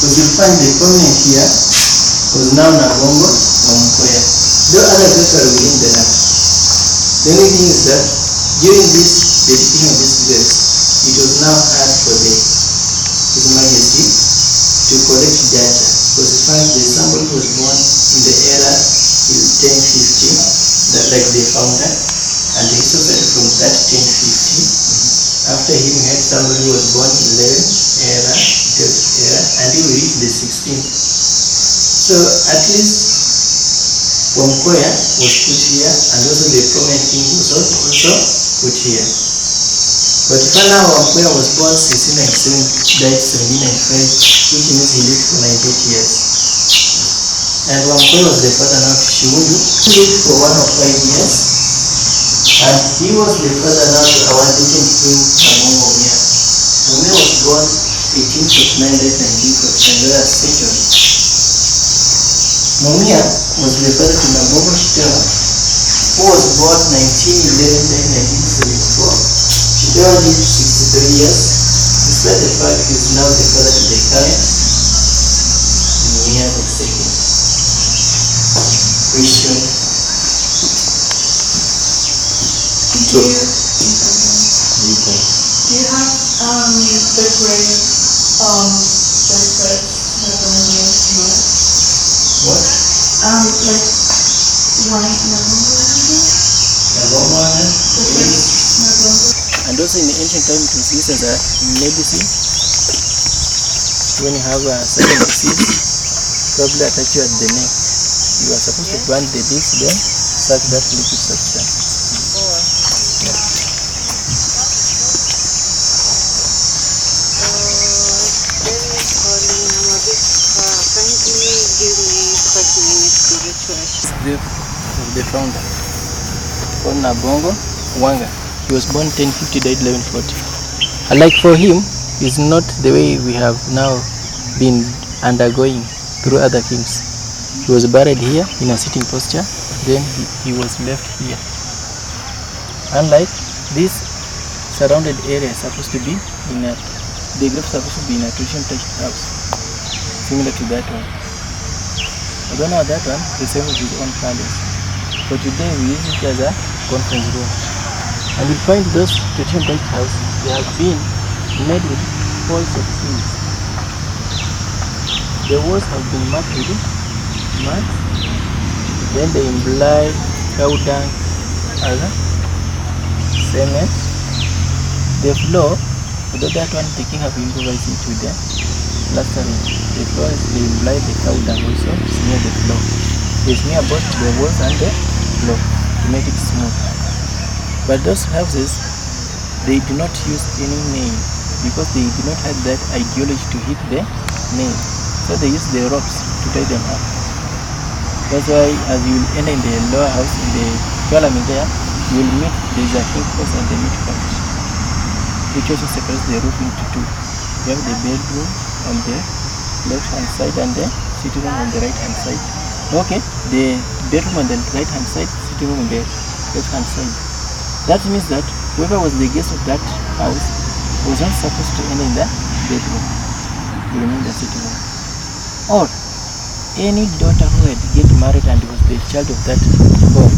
Because you find the prominent here was now Nabongo from Koya. Though other groups are within the land. The only thing is that during this dedication of this place, it was now hard for His Majesty to collect data. Because you find that somebody who was born in the era in 1050, that like the founder, and they started from that 1050. After him, we had somebody who was born in 11th era, 12th era, until we reached the 16th. So at least Wamkoya was put here, and also the prominent king was also put here. But Fana Wamkoya was born 1697, died 1795, which means he lived for 98 years. And Wamkoya was the father now to Shiwundu, lived for 1 or 5 years. And he was the father now to our legend king Nabongo Ouma. Ouma was born 1849 late 1949, last century. Ouma was the father to Nabongo Shitewa, who was born 1911 then 1974. Shitewa lived 63 years, despite the fact he is now the father to the current Ouma II. Question. Do you have the grave just like Nabongo? What? Like why Nabongo? And also in the ancient time it was used as a medicine. When you have a certain disease, probably attach you at the neck, you are supposed to burn the leaves then suck that liquid substance. Of the founder, called Nabongo Ouma. He was born 1050, died 1140. Like for him, it's not the way we have now been undergoing through other kings. He was buried here in a sitting posture, then he was left here. Unlike this surrounded area is supposed to be in a, the grave supposed to be in a traditional touched house, similar to that one. Although now that one, the same with his own palace. But today we use it as a conference room. And you find those traditional touched houses, they have been made with poles of trees. The walls have been marked with mud, then they imply cow dung as a cement. The floor, although that one the king have improvised into the plastering. The floor is they imply the cow dung also smear the floor. They smear both the walls and the floor to make it smooth. But those houses, they do not use any nail because they do not have that ideology to hit the nail. So they use the ropes to tie them up. That's why as you will enter in the lower house, in the parliament there, you will meet there is a king post and the midpoint, which also separates the roof into two. You have the bedroom on the left hand side and the sitting room on the right hand side. Okay, the bedroom on the right hand side, sitting room on the left hand side. That means that whoever was the guest of that house was not supposed to enter in the bedroom, to remain in the sitting room. Or any daughter who had get married and was the child of that home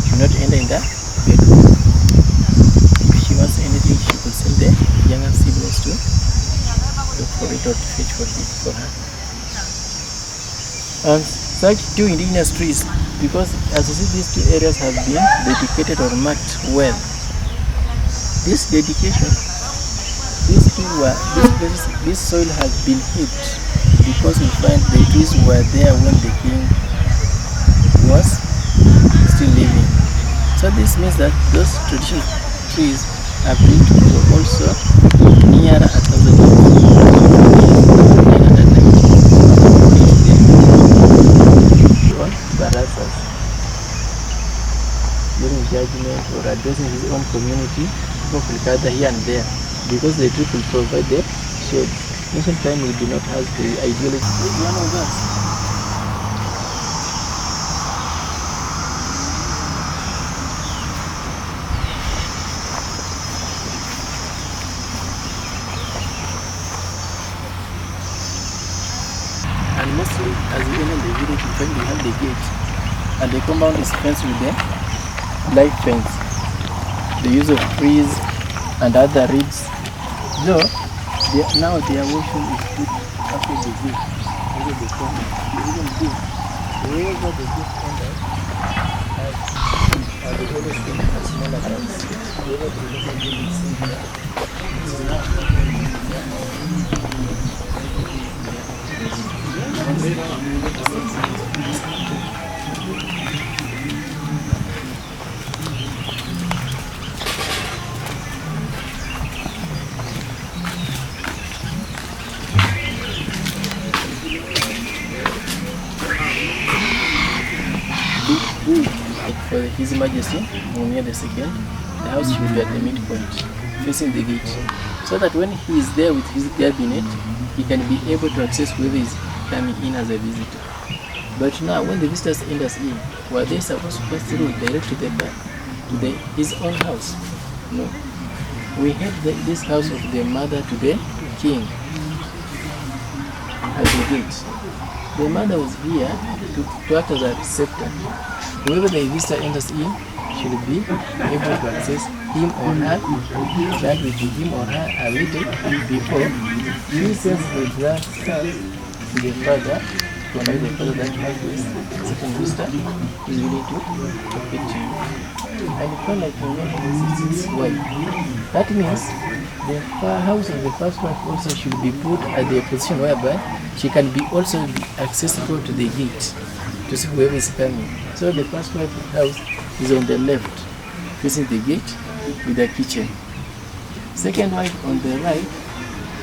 should not enter in the bedroom. If she wants anything, she could send the younger siblings to look for it or to fetch for her. And such two indigenous trees, because as you see these two areas have been dedicated or marked well. This dedication, this soil has been heaped because we find the trees were there when the king was still living. So this means that those traditional trees have been to grow also near 1,000 years. During judgment or addressing his own community, people will gather here and there because the tree will provide the shade. Ancient time we do not have the ideology. One of us. And mostly as we enter the village, we find they have the gate and the compound is fenced with the live fence. The use of trees and other reeds. Though now their worship is put after the gate, after the compound. Even this, wherever the gate enters, are the oldest thing as smaller towns. Wherever the local gate is seen here, this is now. for His Majesty Mumia II, the house should be at the midpoint, facing the gate, so that when he is there with his cabinet, he can be able to access whoever is coming in as a visitor. But now, when the visitors enter in, were they supposed to pass through direct to his own house? No. We had this house of the mother to the king at the gate. The mother was here to act as a receptor. Whoever the visitor enters in should be able to access him or her, that with him or her a little before he sends the grandson to the father, to annoy the father that has this certain visitor who is willing to talk to you. And it felt like his wife. That means the house of the first wife also should be put at the position whereby she can be also be accessible to the gate to see whoever is coming. So the first wife's house is on the left, facing the gate with the kitchen. Second wife on the right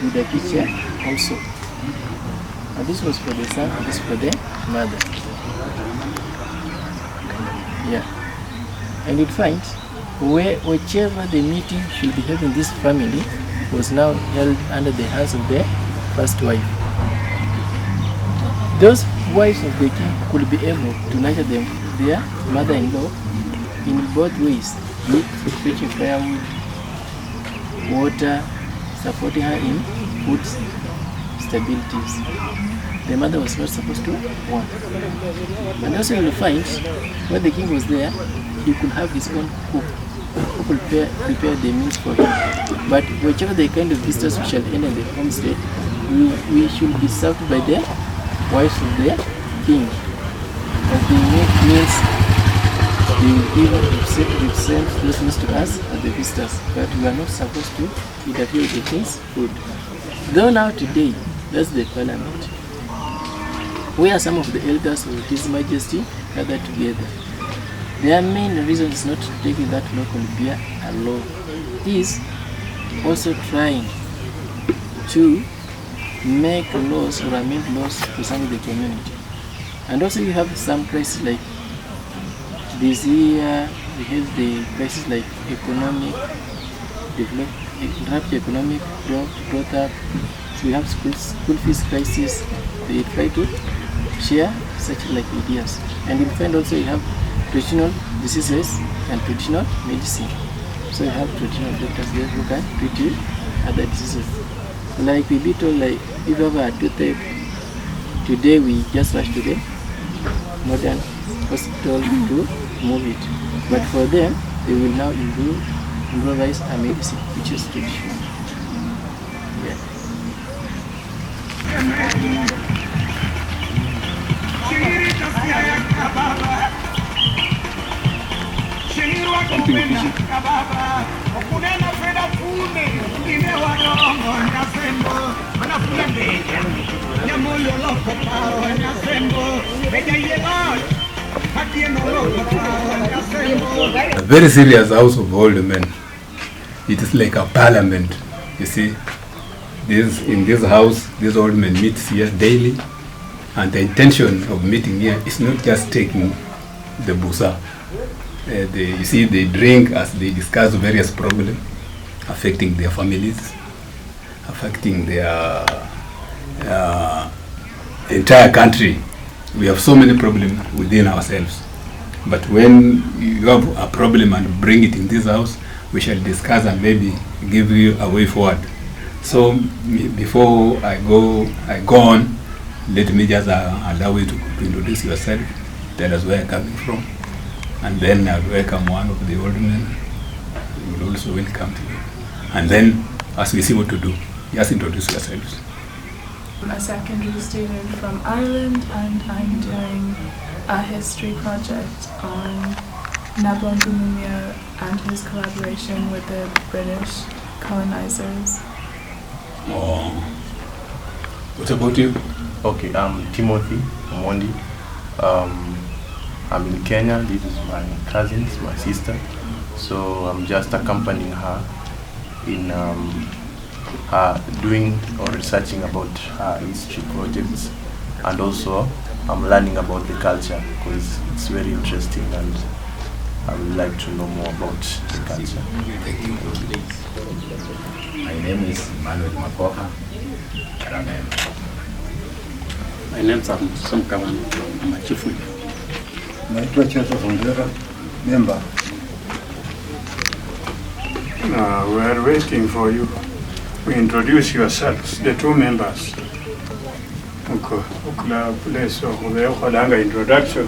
with the kitchen also. And this was for the son, and this for the mother. Yeah. And you'd find whichever the meeting should be held in this family was now held under the hands of the first wife. Those wives of the king could be able to nurture their mother-in-law in both ways, fetching firewood, water, supporting her in food stabilities. The mother was not supposed to want. And also you'll find when the king was there, he could have his own cook who could prepare the meals for him. But whichever the kind of visitors we shall enter the homestead, we should be served by the wives of the king. As they make meals, they will send those meals to us as the visitors. But we are not supposed to interfere with the king's food. Though now today, that's the parliament, where some of the elders of His Majesty gather together. Their main reason is not taking that law could be a law, is also trying to make laws or amend laws to serve the community. And also you have some crises like this year, we have the crisis like economic growth up. So we have school fees crisis. They try to share such like ideas. And you'll find also you have traditional diseases and traditional medicine. So you have traditional doctors there who can treat you other diseases. Like we be told, like if you have a toothache, today we just rush to the modern hospital to move it. But for them, they will now improvise a medicine which is traditional. Yeah. A very serious house of old men. It is like a parliament. You see, in this house, these old men meet here daily, and the intention of meeting here is not just taking the busa. You see, they drink as they discuss various problems affecting their families, affecting their entire country. We have so many problems within ourselves. But when you have a problem and bring it in this house, we shall discuss and maybe give you a way forward. So before I go on, let me just allow you to introduce yourself, tell us where you're coming from, and then I'll welcome one of the old men. We will also welcome you. And then, as we see what to do, just introduce yourselves. I'm a secondary student from Ireland, and I'm doing a history project on Nabongo and his collaboration with the British colonizers. Oh. What about you? Okay, I'm Timothy Omondi. I'm in Kenya. This is my cousin, my sister. So I'm just accompanying her in doing or researching about her history projects, and also I'm learning about the culture because it's very interesting, and I would like to know more about the culture. Thank you. My name is Manuel Makoha. My name is Sam Kavan. I'm a chief whip. Naitwa Cheso Fondera, member. We are waiting for you. We introduce yourselves, the two members. Okay, place of the introduction.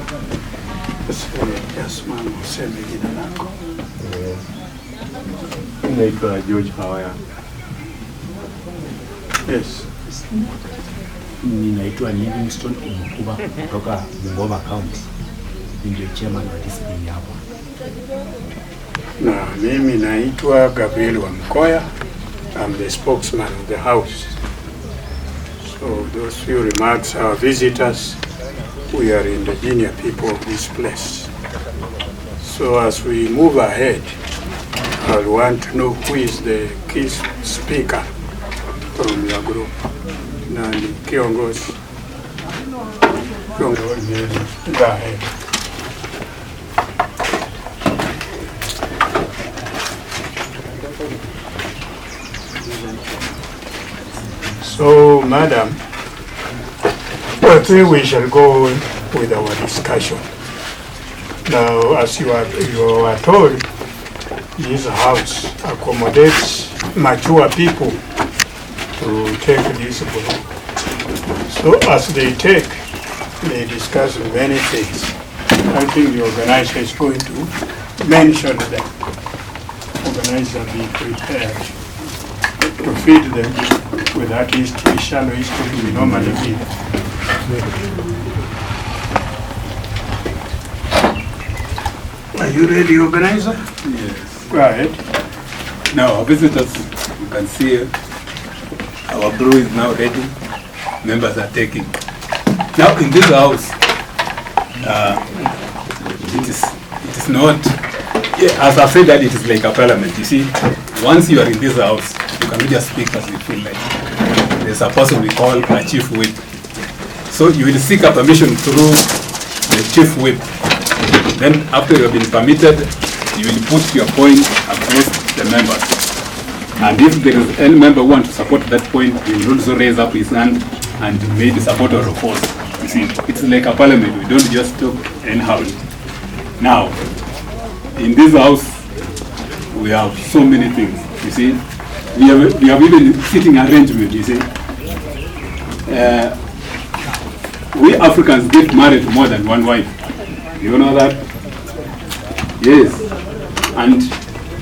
Yes, ma'am, useme jina lako. Naitwa George Hawaya. Yes. Ninaitwa Livingston Umukuba kutoka Bungoma County. Ndio chairman wa discipline hapa. Na mimi naitwa Gabriel Wamkoya. I'm the spokesman of the house. So those few remarks, our visitors, we are indigenous people of this place. So as we move ahead, I want to know who is the key speaker from your group. Nani kiongozi? Go ahead. So, madam, I think we shall go with our discussion. Now, as you are told, this house accommodates mature people to take this group. So, as they discuss many things. I think the organizer is going to mention them. Organizer be prepared to feed them with that history, shallow history we normally give. Are you ready, organizer? Yes. Go ahead. Now, our visitors, you can see our brew is now ready. Members are taking. Now, in this house, it is not, as I've said, that it is like a parliament. You see, once you are in this house, you cannot just speak as you feel like. There's a person we call a chief whip. So you will seek a permission through the chief whip. Then after you have been permitted, you will put your point across the members. And if there is any member who wants to support that point, he will also raise up his hand and maybe support or oppose. You see, it's like a parliament. We don't just talk anyhow. Now, in this house, we have so many things. You see, we have even sitting arrangement. You see, we Africans get married to more than one wife. You know that? Yes. And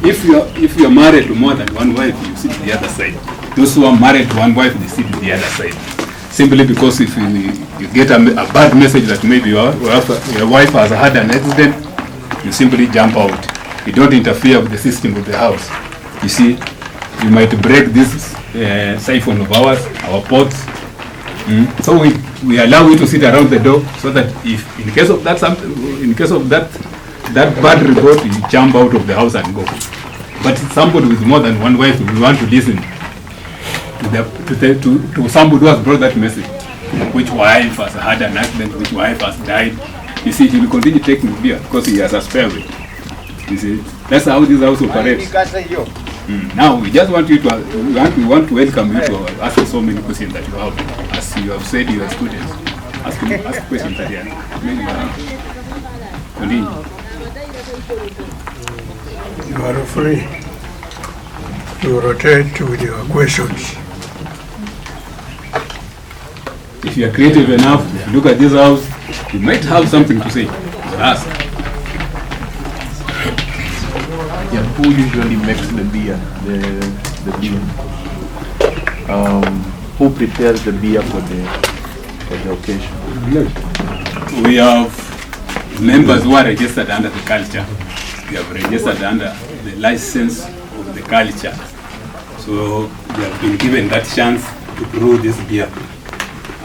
if you're married to more than one wife, you sit the other side. Those who are married to one wife, they sit the other side. Simply because if you get a bad message that maybe your wife has had an accident, you simply jump out. You don't interfere with the system of the house. You see, you might break this siphon of ours, our pots. So we allow you to sit around the door so that if in case of that bad report, you jump out of the house and go. But somebody with more than one wife, we want to listen to somebody who has brought that message. Which wife has had an accident, which wife has died. You see, he will continue taking beer because he has a spare weight. You see, that's how this house operates. Now we just want you to we want to welcome you to ask so many questions that you have. As you have said, you are students. Ask questions at the end. Continue. You are free to rotate with your questions. If you are creative enough, look at this house, you might have something to say. Ask. Yeah, who usually makes the beer? The beer. Who prepares the beer for the occasion? We have members who are registered under the culture. We have registered under the license of the culture. So they have been given that chance to brew this beer.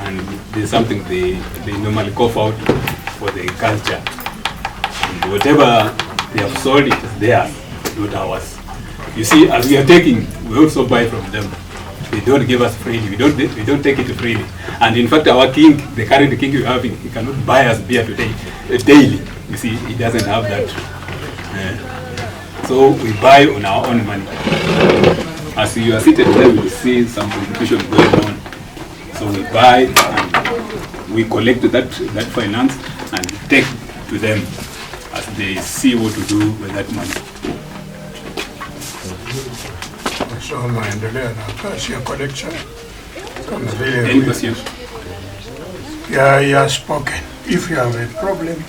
And there's something they normally go out for the culture. And whatever they have sold, it is theirs, not ours. You see, as we are taking, we also buy from them. They don't give us freely. We don't take it freely. And in fact, our king, the current king we're having, he cannot buy us beer today, daily. You see, he doesn't have that. So we buy on our own money. As you are seated there, you will see some competition going on. So we buy and we collect that finance and take to them as they see what to do with that money. So maendeleo na kazi ya collection. Any questions? Yeah, he has spoken. If you have a problem,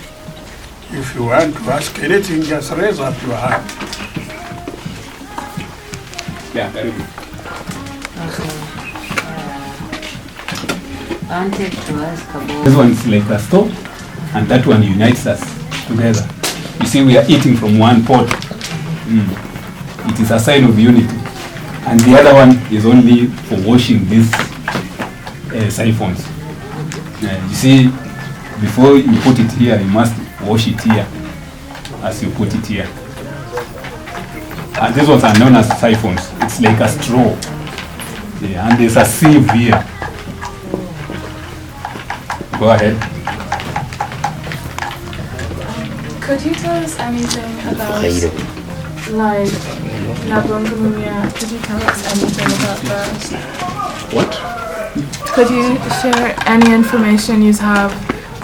if you want to ask anything, just raise up your hand. Yeah, very good. I wanted to ask about... This one is like a stove, and that one unites us together. You see, we are eating from one pot. It is a sign of unity. And the other one is only for washing these siphons. You see, before you put it here, you must wash it here as you put it here. And these ones are known as siphons. It's like a straw. Yeah, and there's a sieve here. Go ahead. Could you tell us anything about, like, Nabongo? Could you tell us anything about that? What? Could you share any information you have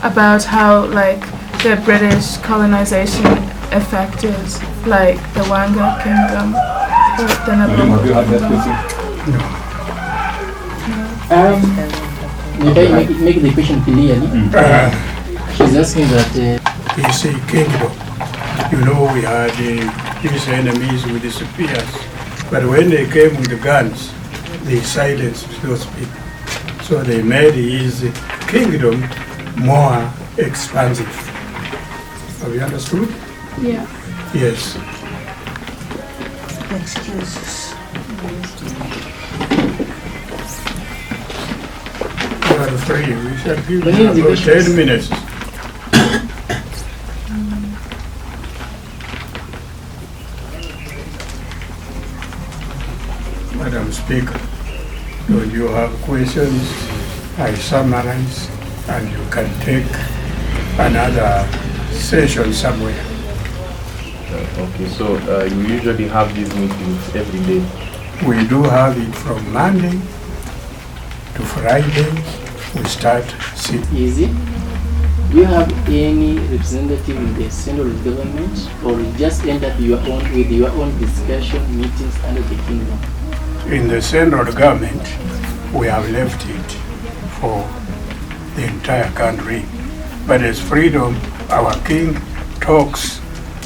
about how, like, the British colonization affected, like, the Wanga kingdom or the Nabongo kingdom? Maybe I make the question clearly. She's asking that... You say kingdom. You know we had his enemies with the spears, but when they came with the guns, they silenced those people. So they made his kingdom more expansive. Have you understood? Yeah. Yes. Excuses. You are free. We shall give you about 10 minutes. Madam Speaker, do you have questions? I summarize and you can take another session somewhere. Okay, so you usually have these meetings every day? We do have it from Monday to Friday. We start sitting. Easy. Do you have any representative in the central government, or you just end up with your own discussion meetings under the kingdom? In the central government, we have left it for the entire country. But as freedom, our king talks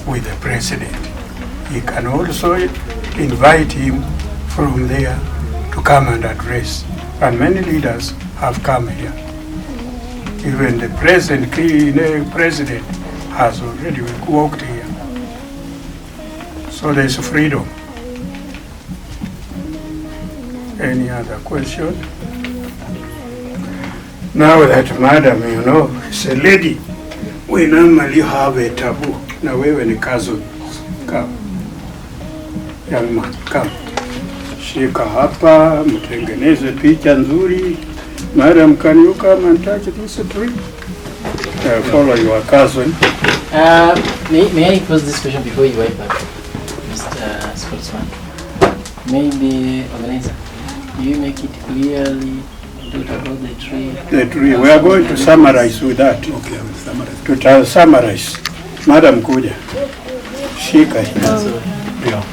with the president. He can also invite him from there to come and address. And many leaders have come here. Even the present president has already walked here. So there's freedom. Any other question? Now that madam, you know, is a lady, we normally have a taboo. Now wewe ni cousin. Come. Young man, come. Shika hapa, mtengeneze picha nzuri. Madam, can you come and touch this tree? Follow your cousin. May I pose this question before you wipe up, Mr. Sportsman? Maybe, organizer, do you make it clearly about the tree? The tree. We are going to summarize with that. Okay, I will summarize. To summarize. Madam Kuja. Shika. Yeah.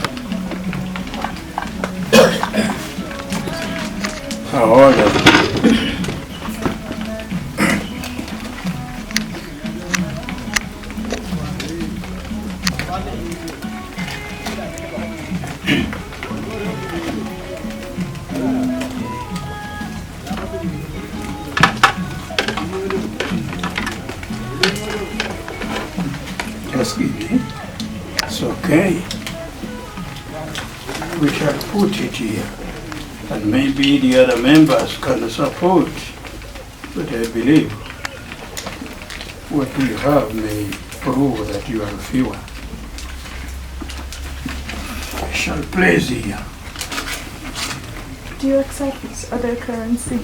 How old are you? Just give me. It's okay. We shall put it here. And maybe the other members can support. But I believe what we have may prove that you are fewer. I shall place here. Do you accept other currency?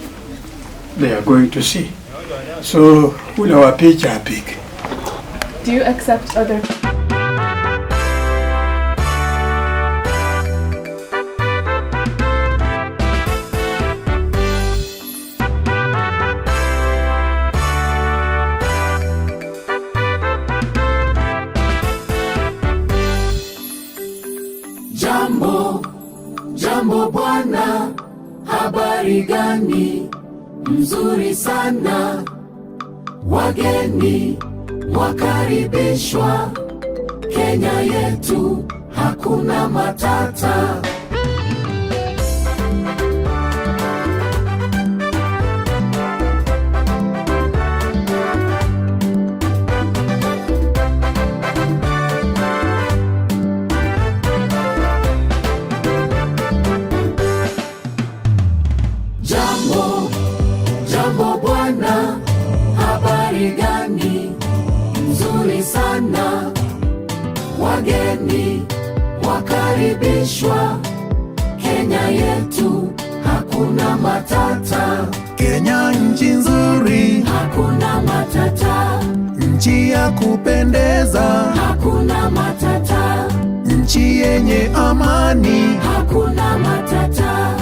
They are going to see. So, ule wa picha apige. Do you accept other bwana, habari gani? Mzuri sana. Wageni wakaribishwa. Kenya yetu hakuna matata. Jambo bwana, habari gani? Nzuri sana. Wageni wakaribishwa. Kenya yetu hakuna matata. Kenya nchi nzuri, hakuna matata. Nchi ya kupendeza, hakuna matata. Nchi yenye amani, hakuna matata.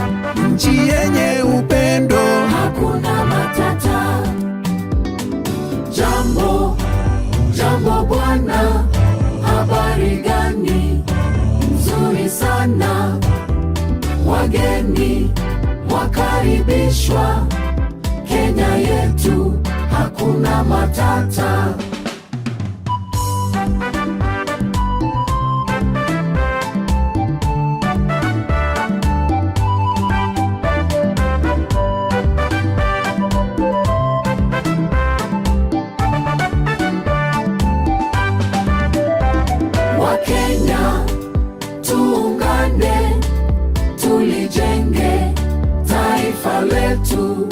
Nchi yenye upendo, hakuna matata. Jambo bwana, habari gani? Nzuri sana. Wageni wakaribishwa. Kenya yetu hakuna matata. Wakenya tuungane, tulijenge taifa letu.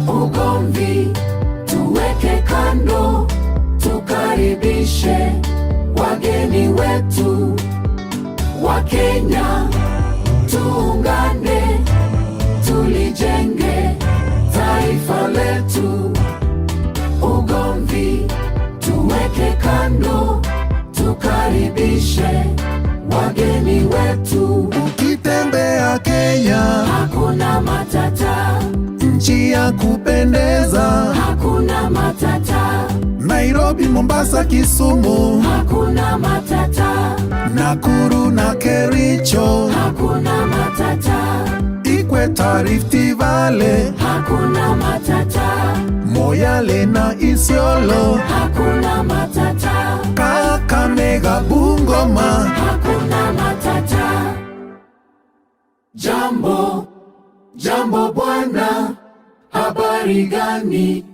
Ugomvi tuweke kando, tukaribishe wageni wetu. Wakenya tuungane, tulijenge taifa letu. Ugomvi tuweke kando, tukaribishe wageni wetu. Ukitembea Kenya hakuna matata. Nchi ya kupendeza, hakuna matata. Nairobi, Mombasa, Kisumu, hakuna matata. Nakuru na Kericho, hakuna matata. Ikweta, Rift Valley, hakuna matata. Moyale na Isiolo, hakuna matata. Kakamega, Bungoma, hakuna matata. Jambo bwana, habari gani?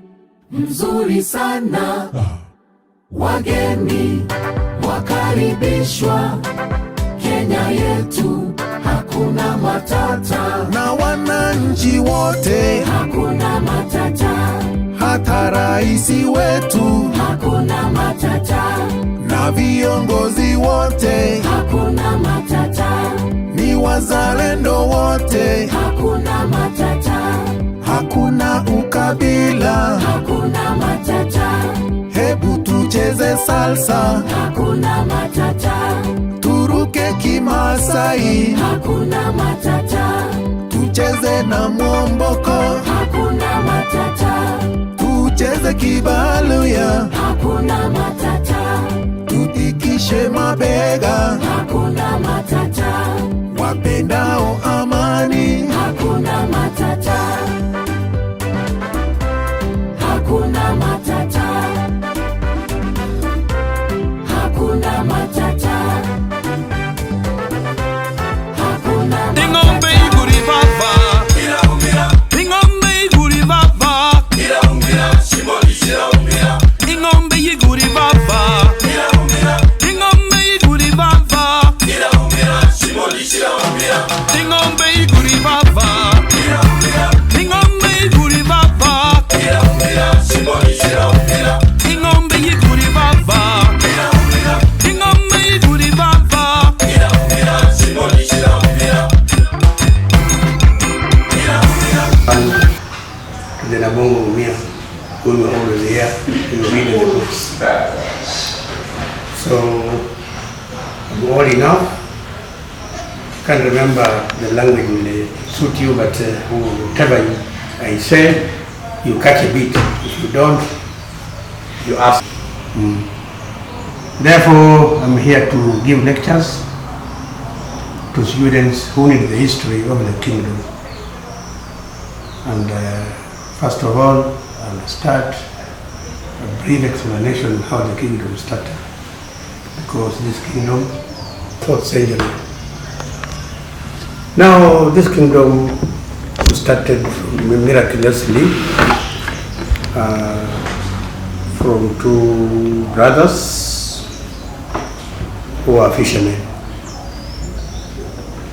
Mzuri sana. Wageni wakaribishwa. Kenya yetu hakuna matata. Na wananchi wote hakuna matata. Hata raisi wetu hakuna matata. Na viongozi wote hakuna matata. Ni wazalendo wote hakuna matata. Hakuna ukabila, hakuna matata. Hebu tucheze salsa, hakuna matata. Turuke Kimasai, hakuna matata. Tucheze na mwomboko, hakuna matata. Tucheze Kibaluya, hakuna matata. Tutikishe mabega, hakuna matata. Wapendao amani, hakuna matata. Hakuna matata. Hakuna matata. Hakuna matata. Ingombe iguri baba, ingombe iguri baba, ingombe iguri baba, ingombe iguri baba, ingombe iguri baba, ingombe iguri baba, ingombe iguri baba, ingombe iguri baba. To the Nabongo Ouma, who were always here in the reading the books. So, I'm old enough. Can't remember the language will suit you, but whatever I say, you catch a bit. If you don't, you ask. Therefore, I'm here to give lectures to students who need the history of the kingdom. And first of all, I'll start a brief explanation of how the kingdom started. Because this kingdom, 4th century. Now, this kingdom started miraculously from two brothers who are fishermen.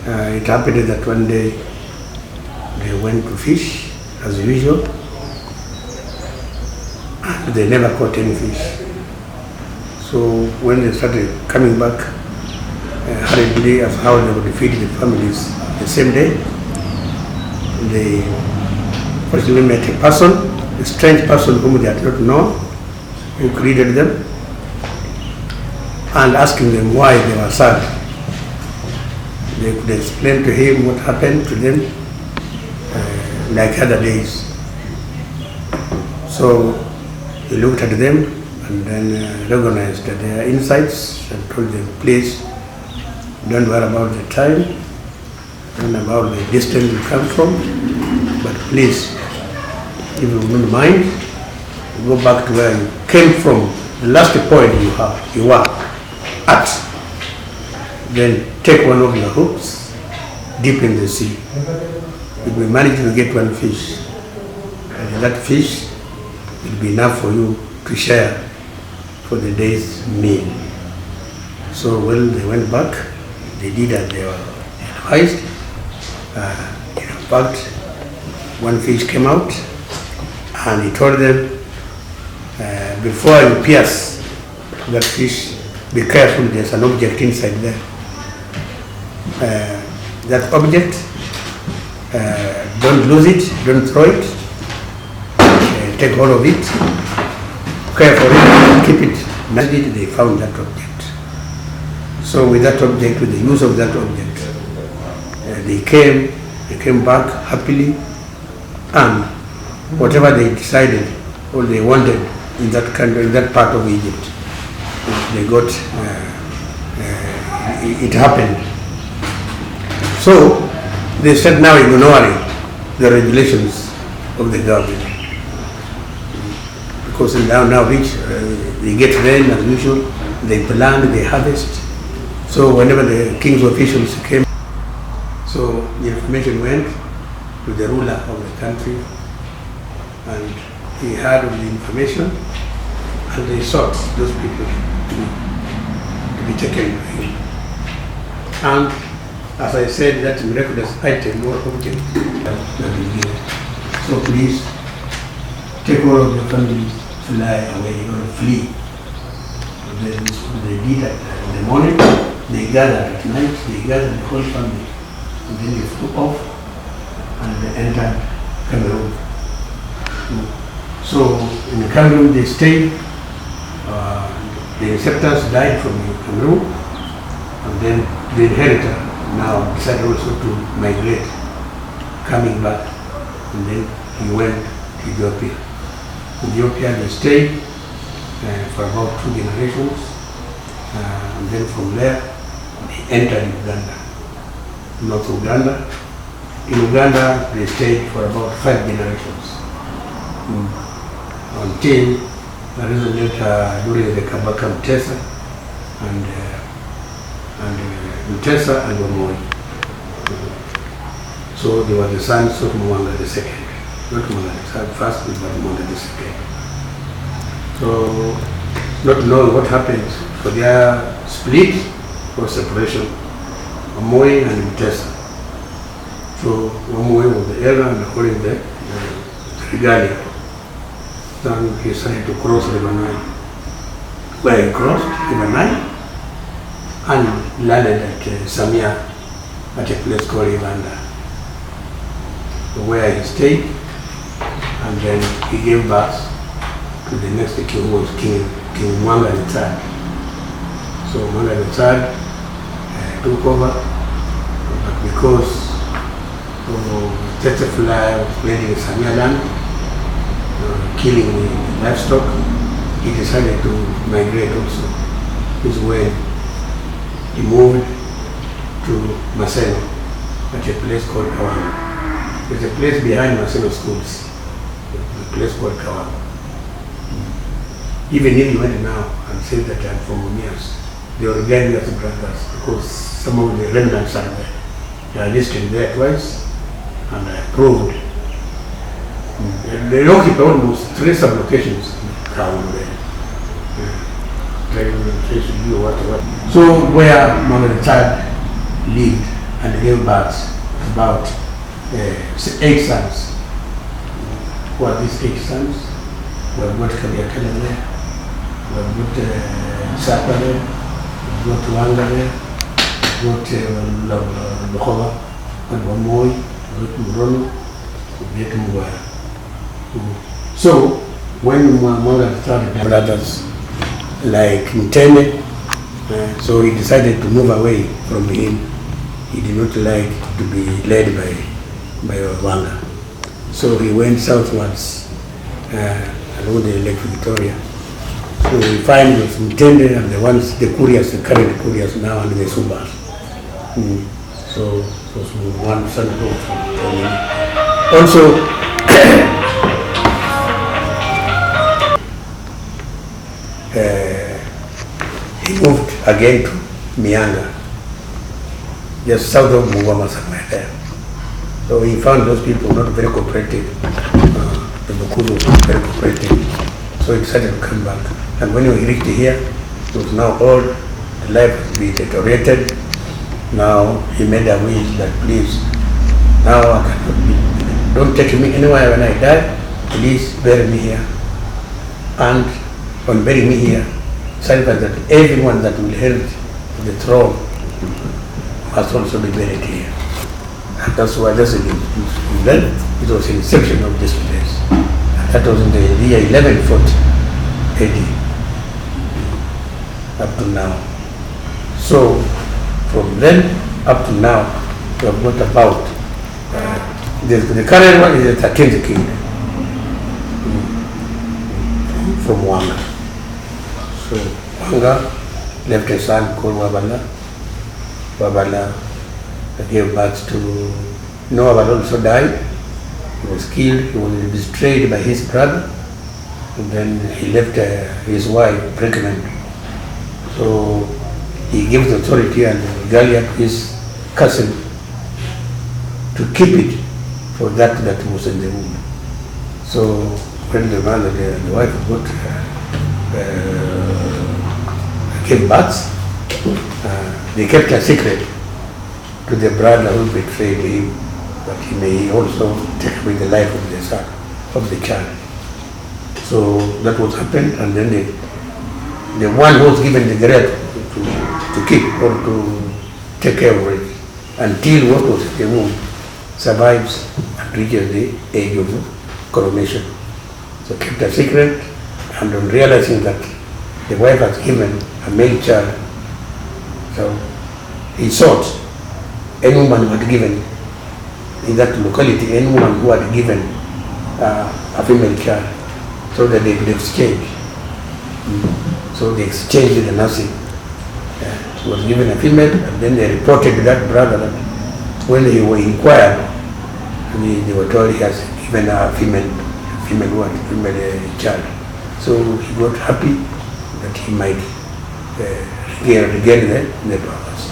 It happened that one day they went to fish as usual, and they never caught any fish. So when they started coming back hurriedly as how they would feed the families the same day, they fortunately met a person, a strange person whom they had not known, who greeted them and asking them why they were sad. They could explain to him what happened to them like other days. So he looked at them and then recognized their insights and told them, please, don't worry about the time, don't about the distance you come from, but please, if you don't mind, go back to where you came from, the last point you were at. Then take one of your hooks, dip in the sea. If we manage to get one fish, and that fish will be enough for you to share for the day's meal. So when they went back, they did as they were advised. In fact, one fish came out, and he told them, before you pierce that fish, be careful, there's an object inside there. That object, don't lose it, don't throw it, take hold of it, care for it, keep it. Nicely they found that object. So with that object, with the use of that object, they came back happily, and whatever they decided or they wanted in that country, in that part of Egypt, they got, it happened. So they said now ignoring the regulations of the government, because now which they get rain as usual, they plant, they harvest. So whenever the king's officials came, so the information went to the ruler of the country, and he heard of the information, and they sought those people to be taken to him. And as I said, that miraculous item or object that will be given. So please, take all of your family, fly away or flee. They did that in the morning, they gathered at night, they gathered the whole family, and then they flew off and they entered Cameroon. So in Cameroon they stayed, the inceptors died from Cameroon, and then the inheritor now decided also to migrate, coming back, and then he went to Ethiopia. Ethiopia they stayed for about 2 generations, and then from there they entered Uganda, North Uganda. In Uganda they stayed for about 5 generations, until the reason later during the Kabaka Mutesa and Mutesa and Wamoi. So they were the sons of Mwanga II. Not Mwanga the first, but Mwanga II. So, not knowing what happened for their split or separation, Wamoi and Mutesa. So Wamoi was the elder and holding the regalia. Then he decided to cross River Nile. Where he crossed River Nile and landed at Samia at a place called Ivanda, where he stayed, and then he gave birth to the next king, who was King Mwanga III. So Mwanga III took over, but because Tsetse fly was playing in Samia land, killing the livestock, he decided to migrate also. This way he moved to Maseno at a place called Kawanga. There's a place behind Maseno schools, a place called Kawanga. Even if you went now and said that I'm from Mumias, they will regard me as brothers because some of the remnants are there. They are listed there twice and I approved. They occupy almost 3 sub-locations around there. So where Mohammed III lived and gave birth about 8 sons. Who are these 8 sons? We have got Kabiakala there, we have got Sapa there, we have got Wanga there, we have got Lokola, and Wamoi, we have got Murono, we have got Mugwaya. So when Mohammed started brothers like Mtene, so he decided to move away from him. He did not like to be led by Wanga. So he went southwards along the Lake Victoria. So we find with Mtende and the couriers, the current couriers now, and the Subas. So it was one son from him. Also, he moved again to Mianga, just south of Mugwama, somewhere there. So he found those people not very cooperative. The Bukudu was not very cooperative. So he decided to come back. And when he reached here, it was now old, the life had been deteriorated. Now he made a wish that please, now I cannot be, don't take me anywhere when I die, please bury me here. And on burying me here, sacrifice that everyone that will inherit the throne must also be buried here. And that's why then it was the inception of this place. And that was in the year 1140 AD up to now. So from then up to now, we have got about the current one is the 13th king from Wanga. So Wanga left a son called Wabala. Wabala gave birth to Wabala also died. He was killed. He was betrayed by his brother. And then he left his wife pregnant. So he gave the authority and regalia to his cousin to keep it for that was in the womb. So when the mother, the wife got gave birth, they kept a secret to the brother who betrayed him, but he may also take away the life of the son, of the child. So that was happened, and then the one who was given the grade to keep or to take care of it until what was in the womb survives and reaches the age of coronation. So kept a secret, and on realizing that the wife has given a male child, so he sought any woman who had given in that locality, any woman who had given a female child, so that they could exchange. So they exchanged the nursing. She was given a female, and then they reported to that brother that when they were inquired, they were told he has given a female child. So he got happy that he might regain the powers.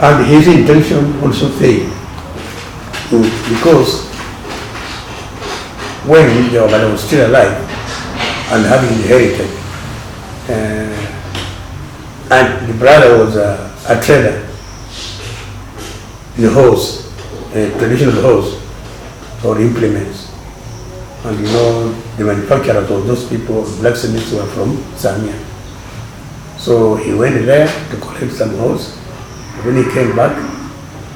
And his intention also failed, because when the Obama was still alive and having inherited, and the brother was a trader in the horse, traditional horse or implements. And the manufacturers of those people, blacksmiths, were from Samia. So he went there to collect some horse. When he came back,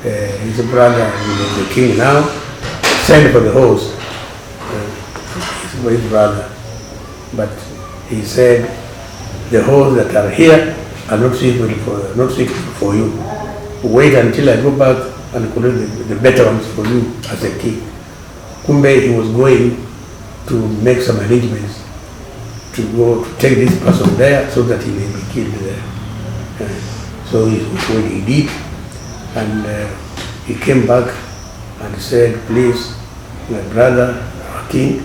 his brother, the king now, sent for the horse, his brother. But he said, the horse that are here are not suitable for you. Wait until I go back and collect the better ones for you as a king. Kumbe, he was going to make some arrangements to go to take this person there so that he may be killed there. So he was what he did, and he came back and said, please, my brother, our king,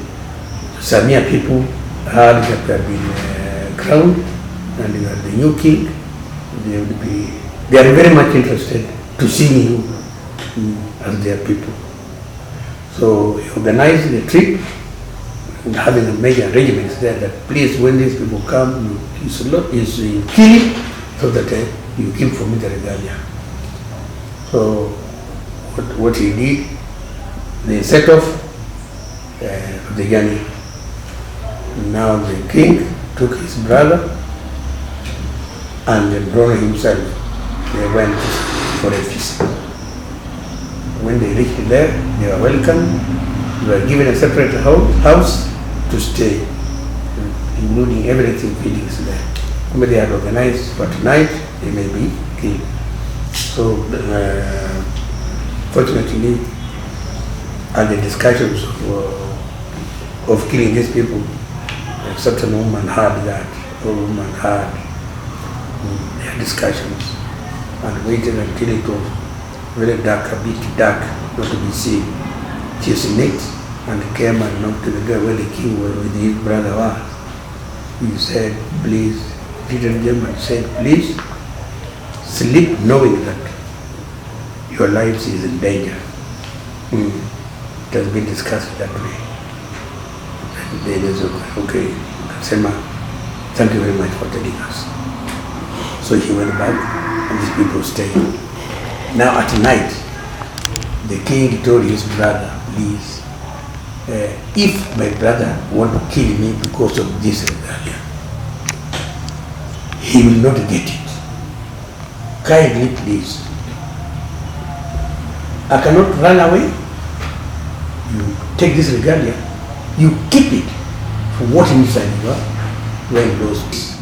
Samia people heard that you have been crowned and you are the new king. They are very much interested to see you as their people. So he organized the trip and having a major arrangements there that please, when these people come, you kill him so that you keep for me the regalia. So what he did, they set off the journey. Now the king took his brother and the brother himself. They went for a feast. When they reached there, they were welcomed. They were given a separate house to stay, including everything, feedings there. But they had organized for tonight, they may be killed. So, fortunately, at the discussions of killing these people, a certain woman heard that. A woman heard their discussions and waited until it was very dark, a bit dark, not to be seen. She sneaked and came and knocked to the door where the king was with his brother was. He said, please, greeted them and said, please, sleep knowing that your lives is in danger. It has been discussed that way. And they said, okay, Sema, thank you very much for telling us. So he went back and these people stayed. Now at night, the king told his brother, please, if my brother want to kill me because of this rebellion, he will not get it. Kindly, please. I cannot run away. You take this regalia, you keep it for what inside you are when lost.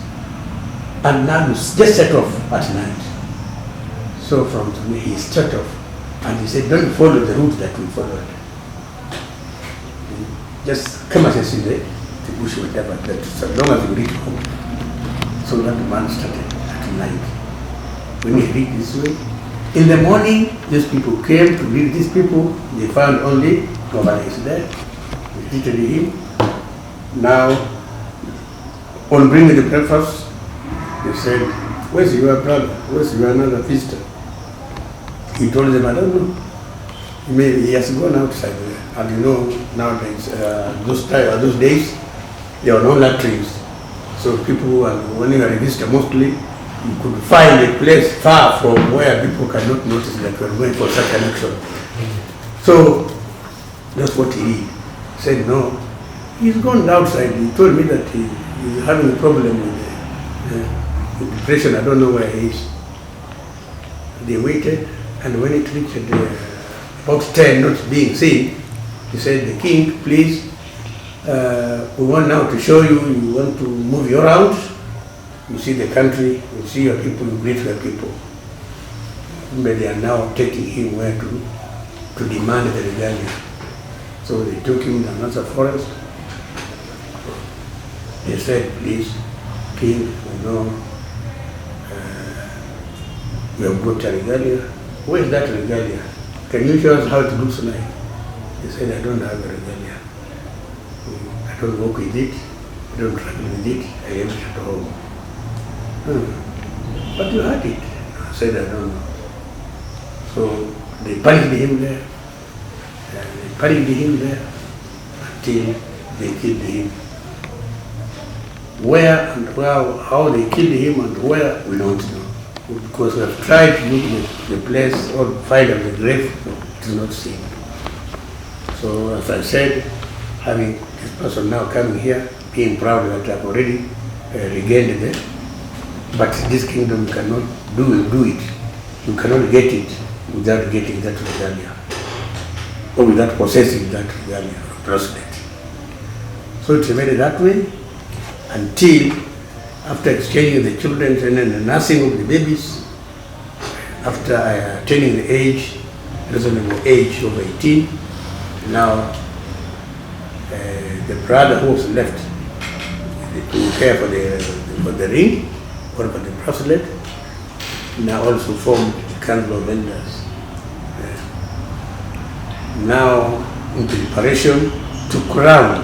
And now you just set off at night. So from today he set off and he said, don't follow the route that we followed. Just come as I see the bush, whatever, that so long as you reach home. So that man started at night. When he reached this way, in the morning, these people came to greet these people. They found only Governor is there. They greeted him. Now, on bringing the breakfast, they said, where's your brother? Where's your another visitor? He told them, I don't know. He has gone outside there. And you know, nowadays, those days, there were no latrines. So people, when you are a visitor, mostly, you could find a place far from where people cannot notice that you are going for such an action. So, that's what he said, no. He's gone outside. He told me that he's having a problem with depression. I don't know where he is. They waited, and when it reached about 10 not being seen, he said, the king, please, we want now to show you, you want to move you around. You see the country, you see your people, you greet your people. But they are now taking him where to demand the regalia. So they took him to another forest. They said, please, king, you know, we have got a regalia. Where is that regalia? Can you show us how it looks like? He said, I don't have a regalia. I don't work with it. I don't travel with it. I have it at home. But you had it. I said, I don't know. So they punished him there. They punished him there until they killed him. Where and how they killed him and where, we don't know. Because we have tried to look at the place or find out the grave, it is not seen. So as I said, having this person now coming here, being proud that I've already regained it, but this kingdom cannot do it. You cannot get it without getting that regalia, or without possessing that regalia or bracelet. So it's made that way until after exchanging the children and then the nursing of the babies, after attaining the age, reasonable age of 18, now the brother who was left to care for the ring or for the bracelet now also formed the Council of Elders. Now in preparation to crown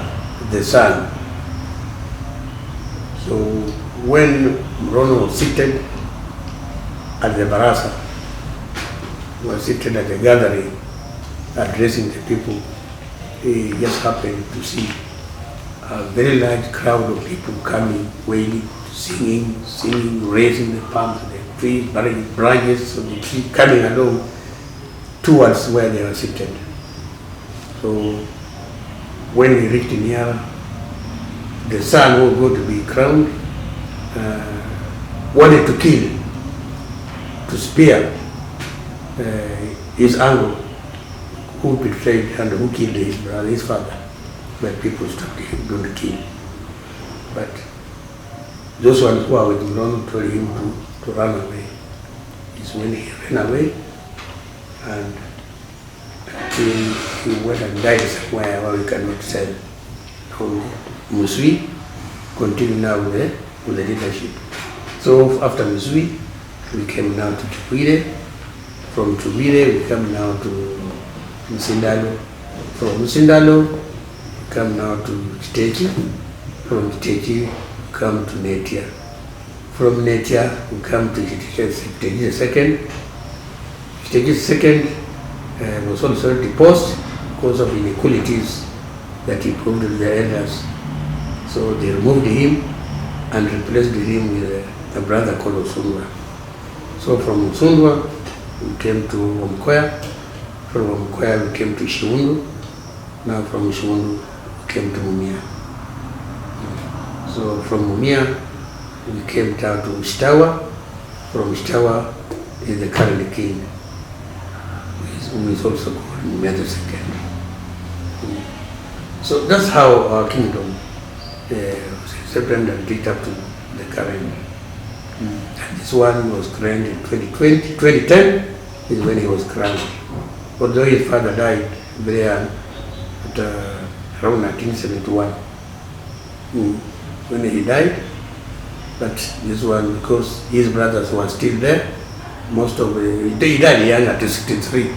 the son. So when Mrono was seated at the Barasa, was seated at the gathering addressing the people, he just happened to see a very large crowd of people coming, wailing, singing, raising the palms of the trees, branches of the tree, coming along towards where they were seated. So when he reached near, the son who was going to be crowned wanted to kill, to spare his uncle who betrayed and who killed his brother, his father. But people stopped him, don't kill. But those ones who are with Mrono told him to run away. It's when he ran away and until he went and died somewhere where we cannot tell. So Musui continued now with the leadership. So after Musui, we came now to Chupire. From Chupire, we come now to Musindalo. From Musindalo, we come now to Chitechi. From Chitechi, we come to Netia. From Netia, we come to Chitechi second. Chitechi second was also deposed because of inequalities that he proved with the elders. So they removed him and replaced him with a brother called Osundwa. So from Osundwa, we came to Omkoya. From Omkoya, we came to Shiundu. Now from Shiundu, we came to Mumia. So from Mumia, we came down to Ishtawa. From Ishtawa is the current king, who is also called Mumia II. So that's how our kingdom was accepted and picked up to the current. And this one was crowned in 2010 is when he was crowned. Although his father died very young, at around 1971, when he died. But this one, because his brothers were still there, he died young at 63,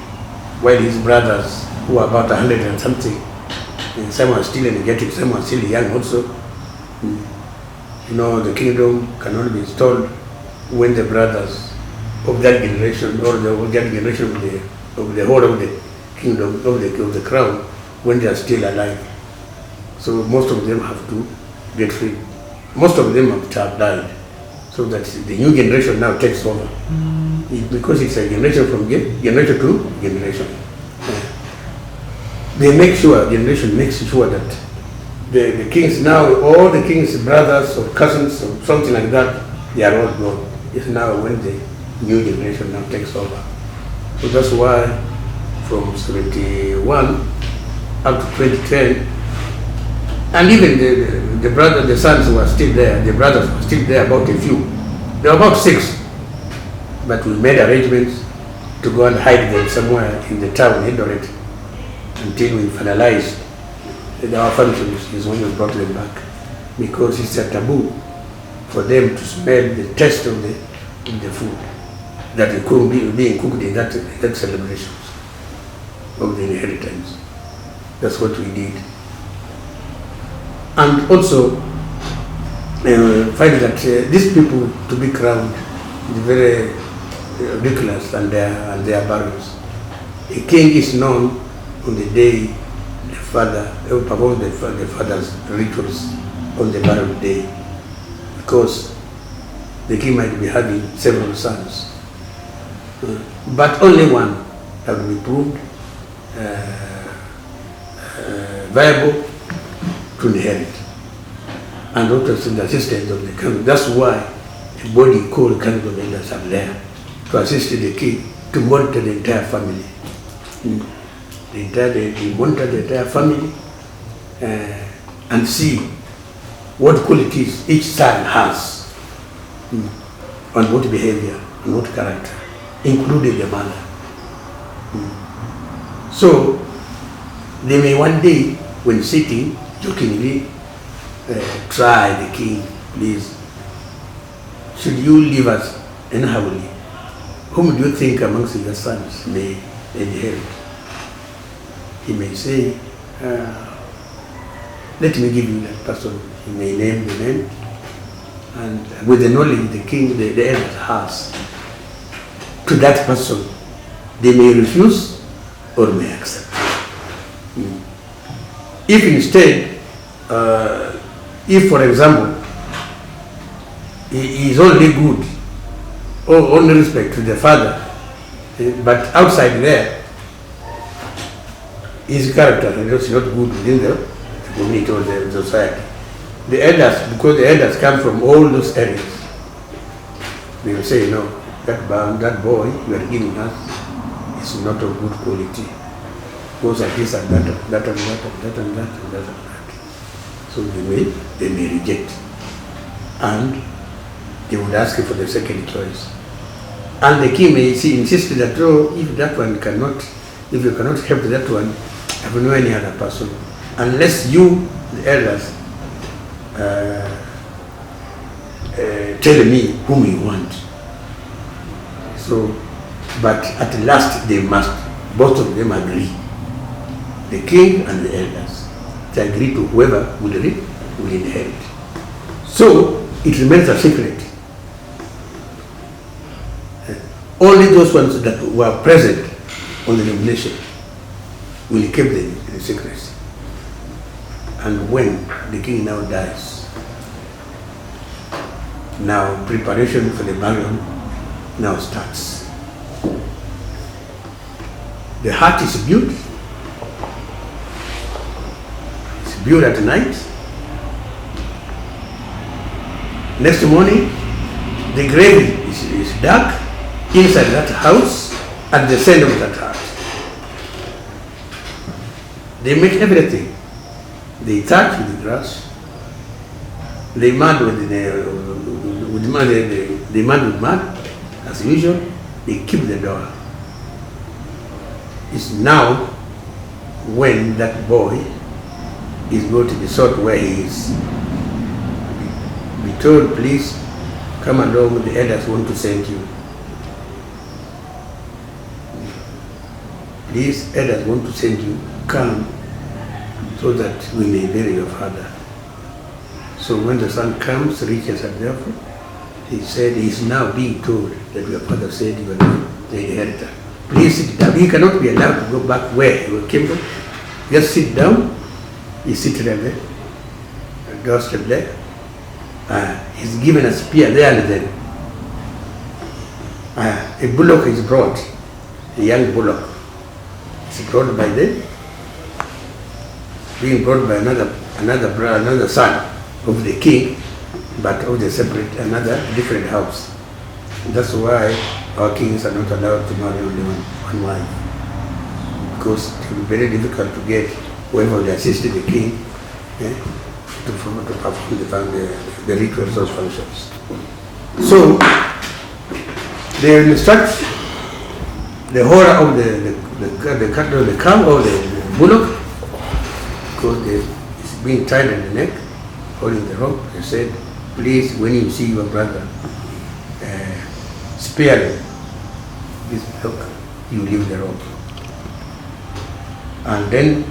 while his brothers, who were about 100 and something, and some are still energetic, some are still young also. You know, the kingdom cannot be installed when the brothers of that generation or that generation of the whole of the kingdom, of the crown, when they are still alive. So most of them have to get free. Most of them have died, so that the new generation now takes over. Because it's a generation from generation to generation. They make sure, generation makes sure that the kings now, all the kings' brothers or cousins or something like that, they are all gone. It's now when the new generation now takes over. So that's why from 71 up to 2010, and even the sons were still there, the brothers were still there, about a few. There were about 6, but we made arrangements to go and hide them somewhere in the town, Eldoret, until we finalized our functions is when we brought them back, because it's a taboo for them to smell the taste of the food that is being cooked in that celebrations of the inheritance. That's what we did. And also find that these people to be crowned is very ridiculous and their burials. A king is known on the day the father performs the father's rituals on the burial day, because the king might be having several sons, but only one have been proved viable to inherit, and also the assistance of the council. That's why a body called Council of Elders are there to assist the king to monitor the entire family. They monitor the entire family and see what qualities each son has, and what behavior and what character, including the mother. So they may one day, when sitting, jokingly try the king, please, should you leave us unhappily whom do you think amongst your sons may inherit? He may say, let me give you that person. He may name the name. And with the knowledge the king, the elders has to that person, they may refuse or may accept. If instead, if for example, he is only good or only respect to the father, but outside there, his character is not good within the community or the society. The elders, because the elders come from all those areas, they will say, no, that boy you are giving us is not of good quality. Because of this and that and that and that and that and that and that and that. So they may reject. And they would ask for the second choice. And the king may insist that, oh, if that one cannot, if you cannot help that one, I have no any other person. Unless you, the elders, tell me whom you want. So, but at last they must, both of them agree. The king and the elders, they agree to whoever will inherit. So it remains a secret. Only those ones that were present on the nomination will keep the secrecy. And when the king now dies, now preparation for the burial now starts. The heart is built. It's built at night. Next morning, the grave is dark inside that house, at the center of that house. They make everything. They touch with the grass. They mud with mud. They mud with mud, as usual. They keep the door. It's now when that boy is going to be sought where he is. Be told, please come along. The elders want to send you. Please, elders want to send you. Come, so that we may bury your father. So when the son comes, reaches at the altar, he said he is now being told that your father said you are the inheritor. Please sit down. He cannot be allowed to go back where he came from. Just sit down. He sits there, a doorstep there. He's given a spear there and then. A bullock is brought, a young bullock. It's brought by them. Being brought by another son of the king, but of the separate, another different house. That's why our kings are not allowed to marry only one wife, because it will be very difficult to get whoever will assist the king to perform the rituals of functions. So they instruct the horror of the cow or the bullock, because it's being tied in the neck, holding the rope. They said, please, when you see your brother, spare him. This look, you leave the rope. And then,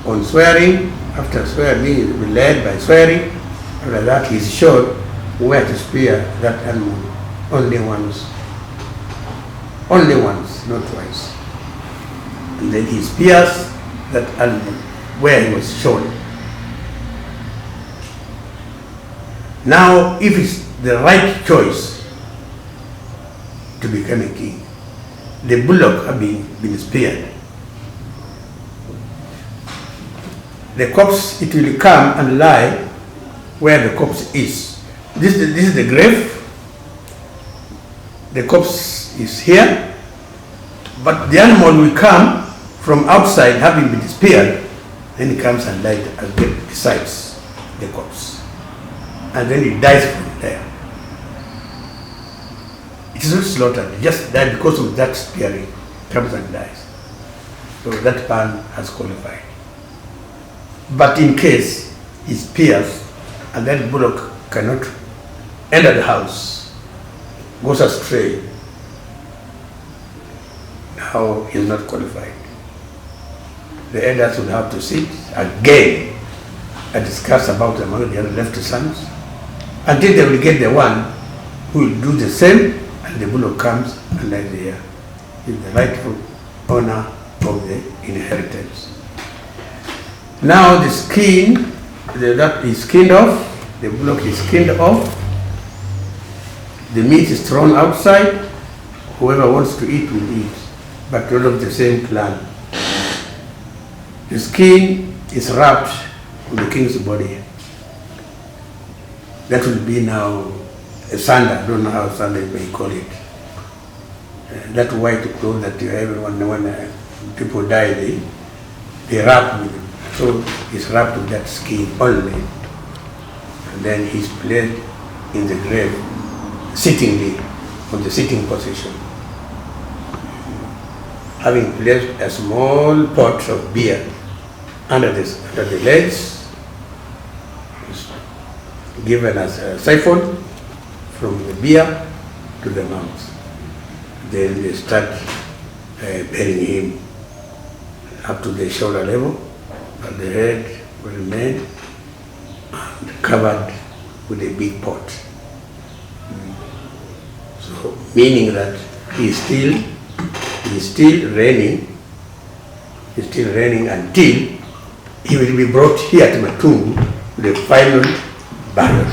on swearing, after swearing, being led by swearing, after that he's shown where to spear that animal. Only once, not twice. And then he spears that animal where he was shown. Now, if it's the right choice to become a king, the bullock have been speared. The corpse, it will come and lie where the corpse is. This is the grave. The corpse is here, but the animal will come from outside, having been speared, then he comes and lies beside the corpse. And then he dies from there. It is not slaughtered, he just died because of that spearing, comes and dies. So that man has qualified. But in case he spears and that bullock cannot enter the house, goes astray, how he is not qualified. The elders will have to sit again and discuss about among the other left sons until they will get the one who will do the same, and the bullock comes and lies there is the rightful owner of the inheritance. Now the skin, that is skinned off, the bullock is skinned off, the meat is thrown outside, whoever wants to eat will eat, but all of the same clan. The skin is wrapped on the king's body. That will be now a sander, I don't know how sander you may call it. That white cloth that everyone, when people die, they wrap with it. So it's wrapped with that skin only. And then he's placed in the grave, sittingly, on the sitting position. Having placed a small pot of beer under the legs, given as a siphon from the beer to the mouth. Then they start burying him up to the shoulder level, and the head will remain covered with a big pot. So, meaning that he's still reigning until he will be brought here to my tomb, the final burial.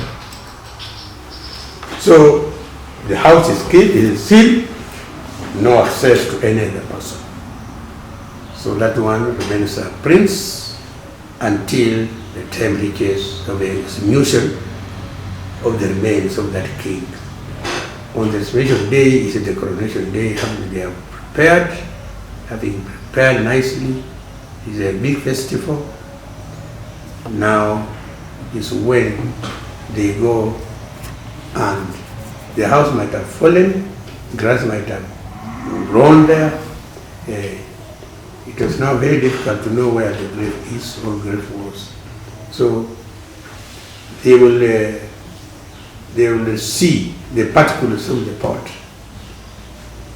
So the house is sealed, no access to any other person. So that one remains a prince until the time reaches of the execution of the remains of that king. On the special day is the coronation day, they are prepared, having prepared nicely. It's a big festival. Now is when they go, and the house might have fallen, grass might have grown there. It was now very difficult to know where the grave is or grave was. So they will see the particles of the pot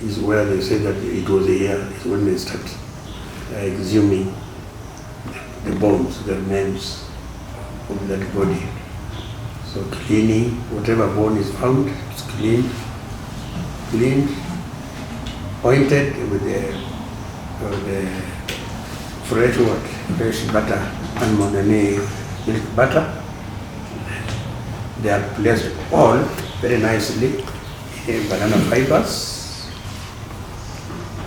is where they say that it was here, is when they start exhuming the bones, the remains of that body. So cleaning, whatever bone is found, it's cleaned, ointed with the fresh butter, and milk butter. They are placed all very nicely in banana fibers.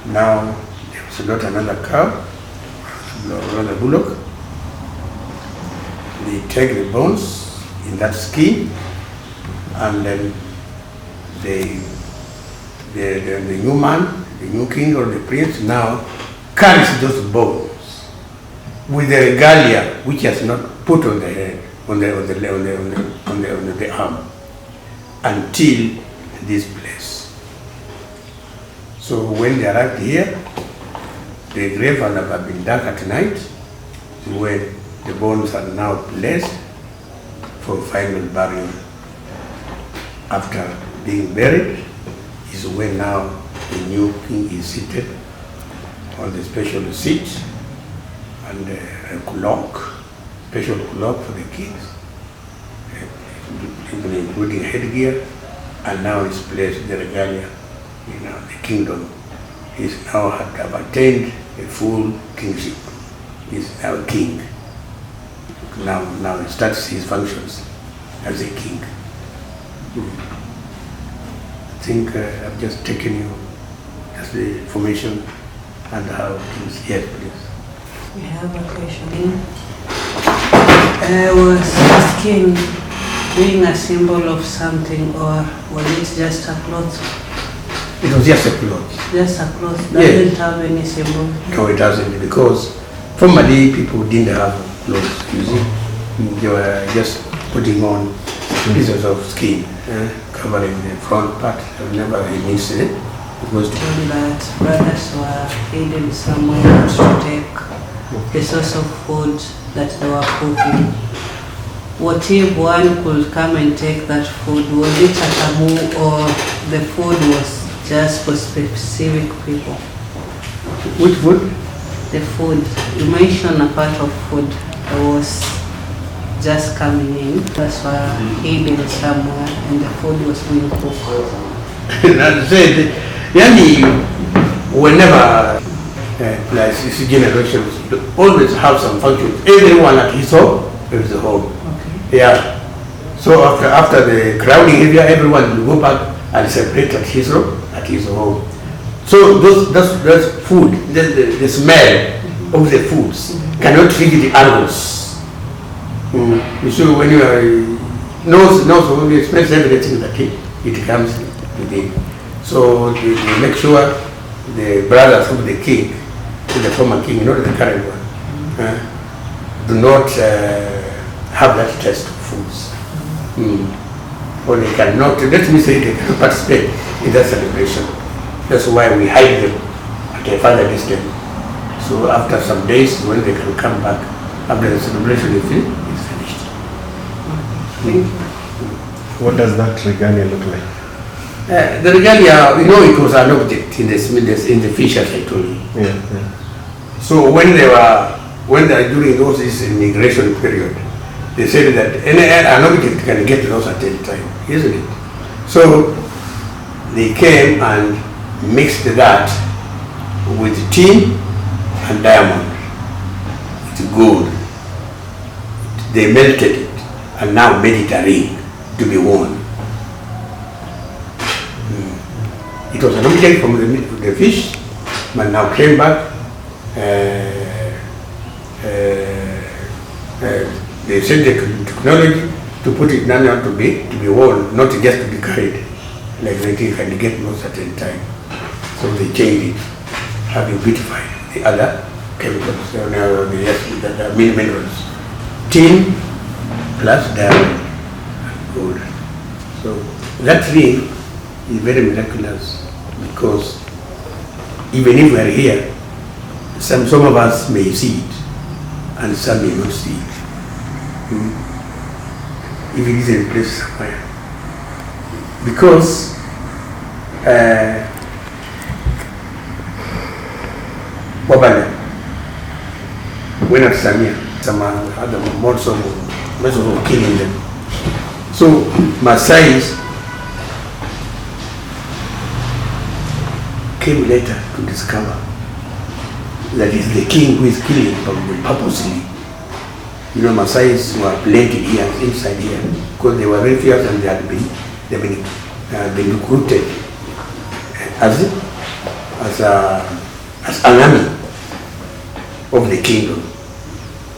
Now there is not another cow, another bullock. They take the bones in that skin, and then the new man, the new king or the prince now carries those bones with the regalia which he has not put on the head, on the arm, until this place. So when they arrived here, the grave had never been dug at night, when the bones are now placed for final burial. After being buried is when now the new king is seated on the special seat, and a clock, special clock for the kings, including headgear, and now is placed the regalia. The kingdom is now have attained a full kingship. He is now king. Now he starts his functions as a king. I think I've just taken you as the information and how things. Yes, please. We have a question. Was the skin being a symbol of something, or was it just a cloth? It was just a cloth. Just a cloth. Doesn't have any symbol. No, it doesn't, because formerly people didn't have clothes, you see. They were just putting on pieces of skin, covering the front part. Whenever he needs it, it goes to that brothers were hidden somewhere not to take the source of food that they were cooking. What if one could come and take that food? Was it a taboo, or the food was just for specific people? Which food? The food. You mentioned a part of food that was just coming in. That's why hidden somewhere and the food was being cooked. As I said, yani, whenever like this generation always have some functions. Everyone at his home is the home. Okay. Yeah. So after the crowding area, everyone will go back and separate at his home. So those food, the smell of the foods cannot feed the animals. You see, when you are knows when you expense everything that it comes within. So they make sure the brothers of the king, the former king, not the current one, do not have that taste of foods. Or they cannot, let me say, they cannot participate in that celebration. That's why we hide them at a further distance. So after some days, when they can come back, after the celebration is finished. What does that regalia look like? The regalia, it was an object in the fish, as I told you. Yeah. So when they are during this immigration period, they said that an object can get lost at any time, isn't it? So they came and mixed that with tin and diamond, with gold. They melted it and now made it a ring to be worn. It was an object from the fish, but now came back. They sent the technology to put it now to be worn, not just to be carried, like they can get lost at any time. So they changed it, having beautified the other chemicals, the minerals. Tin plus diamond and gold. So that ring is very miraculous because even if we are here, some of us may see it and some may not see it. If it is in place somewhere. Because Wabana, when at Samia, some other modes of killing them. So Maasais came later to discover that it's the king who is killing them purposely. Maasais were plenty here, inside here, because they were very fierce and they had been recruited as an army of the kingdom.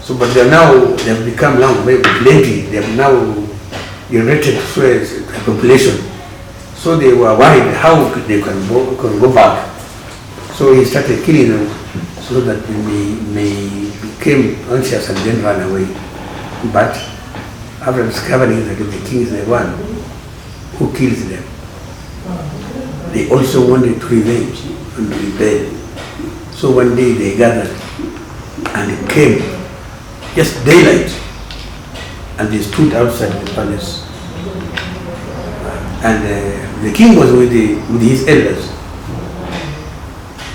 So, but they have become now very plenty. They have now generated a population. So they were worried how they can go back. So he started killing them so that they became anxious and then ran away. But after discovering that the king is the one who kills them, they also wanted to revenge and rebel. So one day they gathered and came, just daylight, and they stood outside the palace. And the king was with his elders.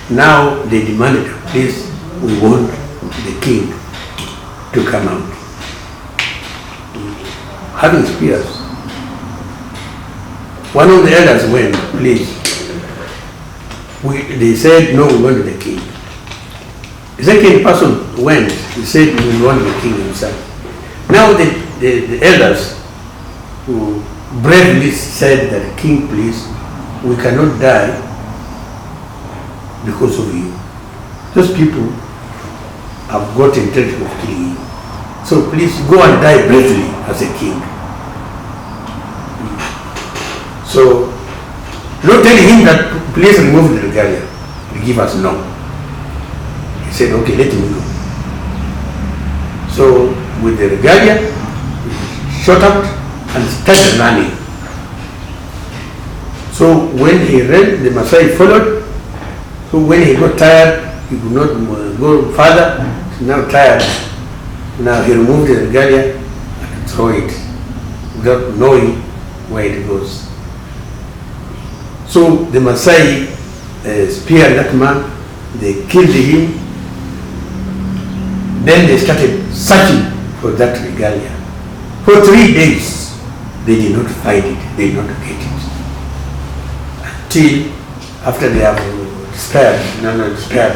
Now they demanded, please, we want the king to come out. Having spears. One of the elders went, please. They said, no, we want the king. The second person went, he said, we want the king himself. Now the elders who bravely said that, king, please, we cannot die because of you. Those people have got intention of killing you. So please go and die bravely as a king. So, not telling him that please remove the regalia, give us no. He said, okay, let me go. So with the regalia, he shot out and started running. So when he ran, the Maasai followed. So when he got tired, he could not go further. He's now tired. Now he removed the regalia and threw it without knowing where it goes. So the Maasai speared that man They killed him. Then they started searching for that regalia. For 3 days, they did not find it, they did not get it. Until after they have despaired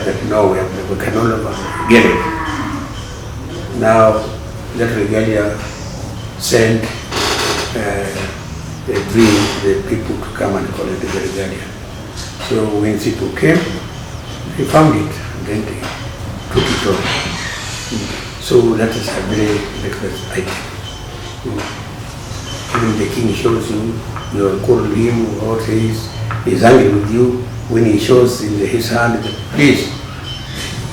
that no, we can no longer get it. Now, that regalia sent the people to come and collect the regalia. So when people came, they found it and then they took it off. So that is a very reckless item. When the king shows you are calling him or he's angry with you. When he shows in his hand, please,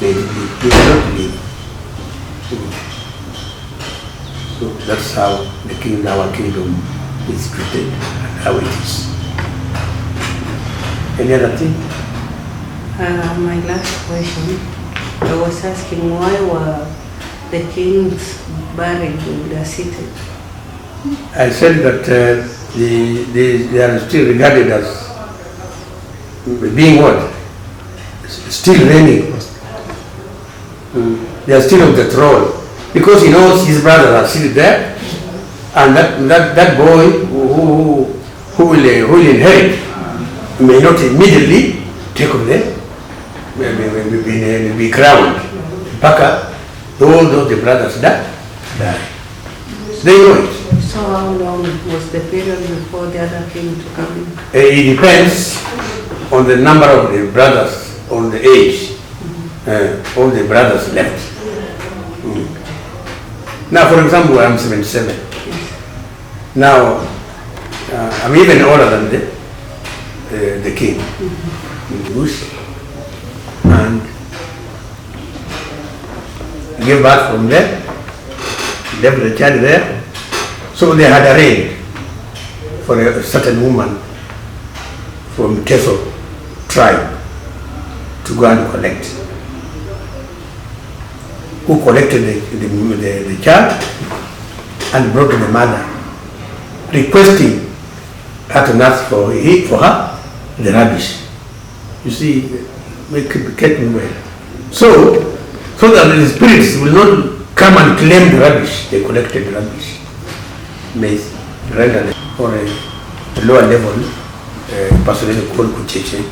you cannot leave. So that's how our kingdom is treated and how it is. Any other thing? My last question, I was asking why were the kings buried in the city? I said that they are still regarded as being what? Still reigning. They are still on the throne. Because he knows his brothers are still there, and that boy who will inherit may not immediately take of them, may be crowned. Paka, all those the brothers die. They know it. So how long was the period before the other king to come in? It depends on the number of the brothers, on the age. All the brothers left. Now, for example, I'm 77. Now, I'm even older than the king. And gave birth from there, left the child there. So they had arranged for a certain woman from Teso tribe to go and collect. Who collected the child and brought to the mother, requesting her to nurse for her the rubbish. You see, make it getting well. So that the spirits will not come and claim the rubbish, they collected the rubbish. May render for a lower level person called Kucheche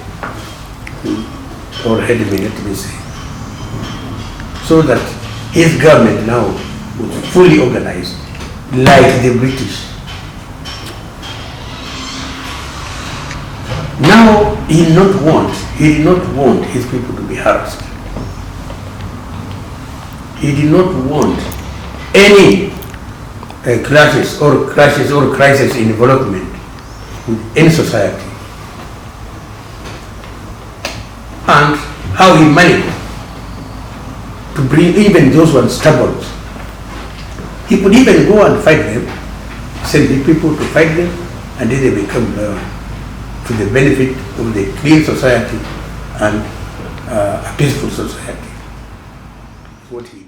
or head minute may say. So that his government now was fully organized like the British. Now he did not want his people to be harassed. He did not want any crisis or crisis in development with any society. And how he managed to bring even those ones stubborn. He could even go and fight them, send the people to fight them, and then they become to the benefit of the clean society and a peaceful society. What he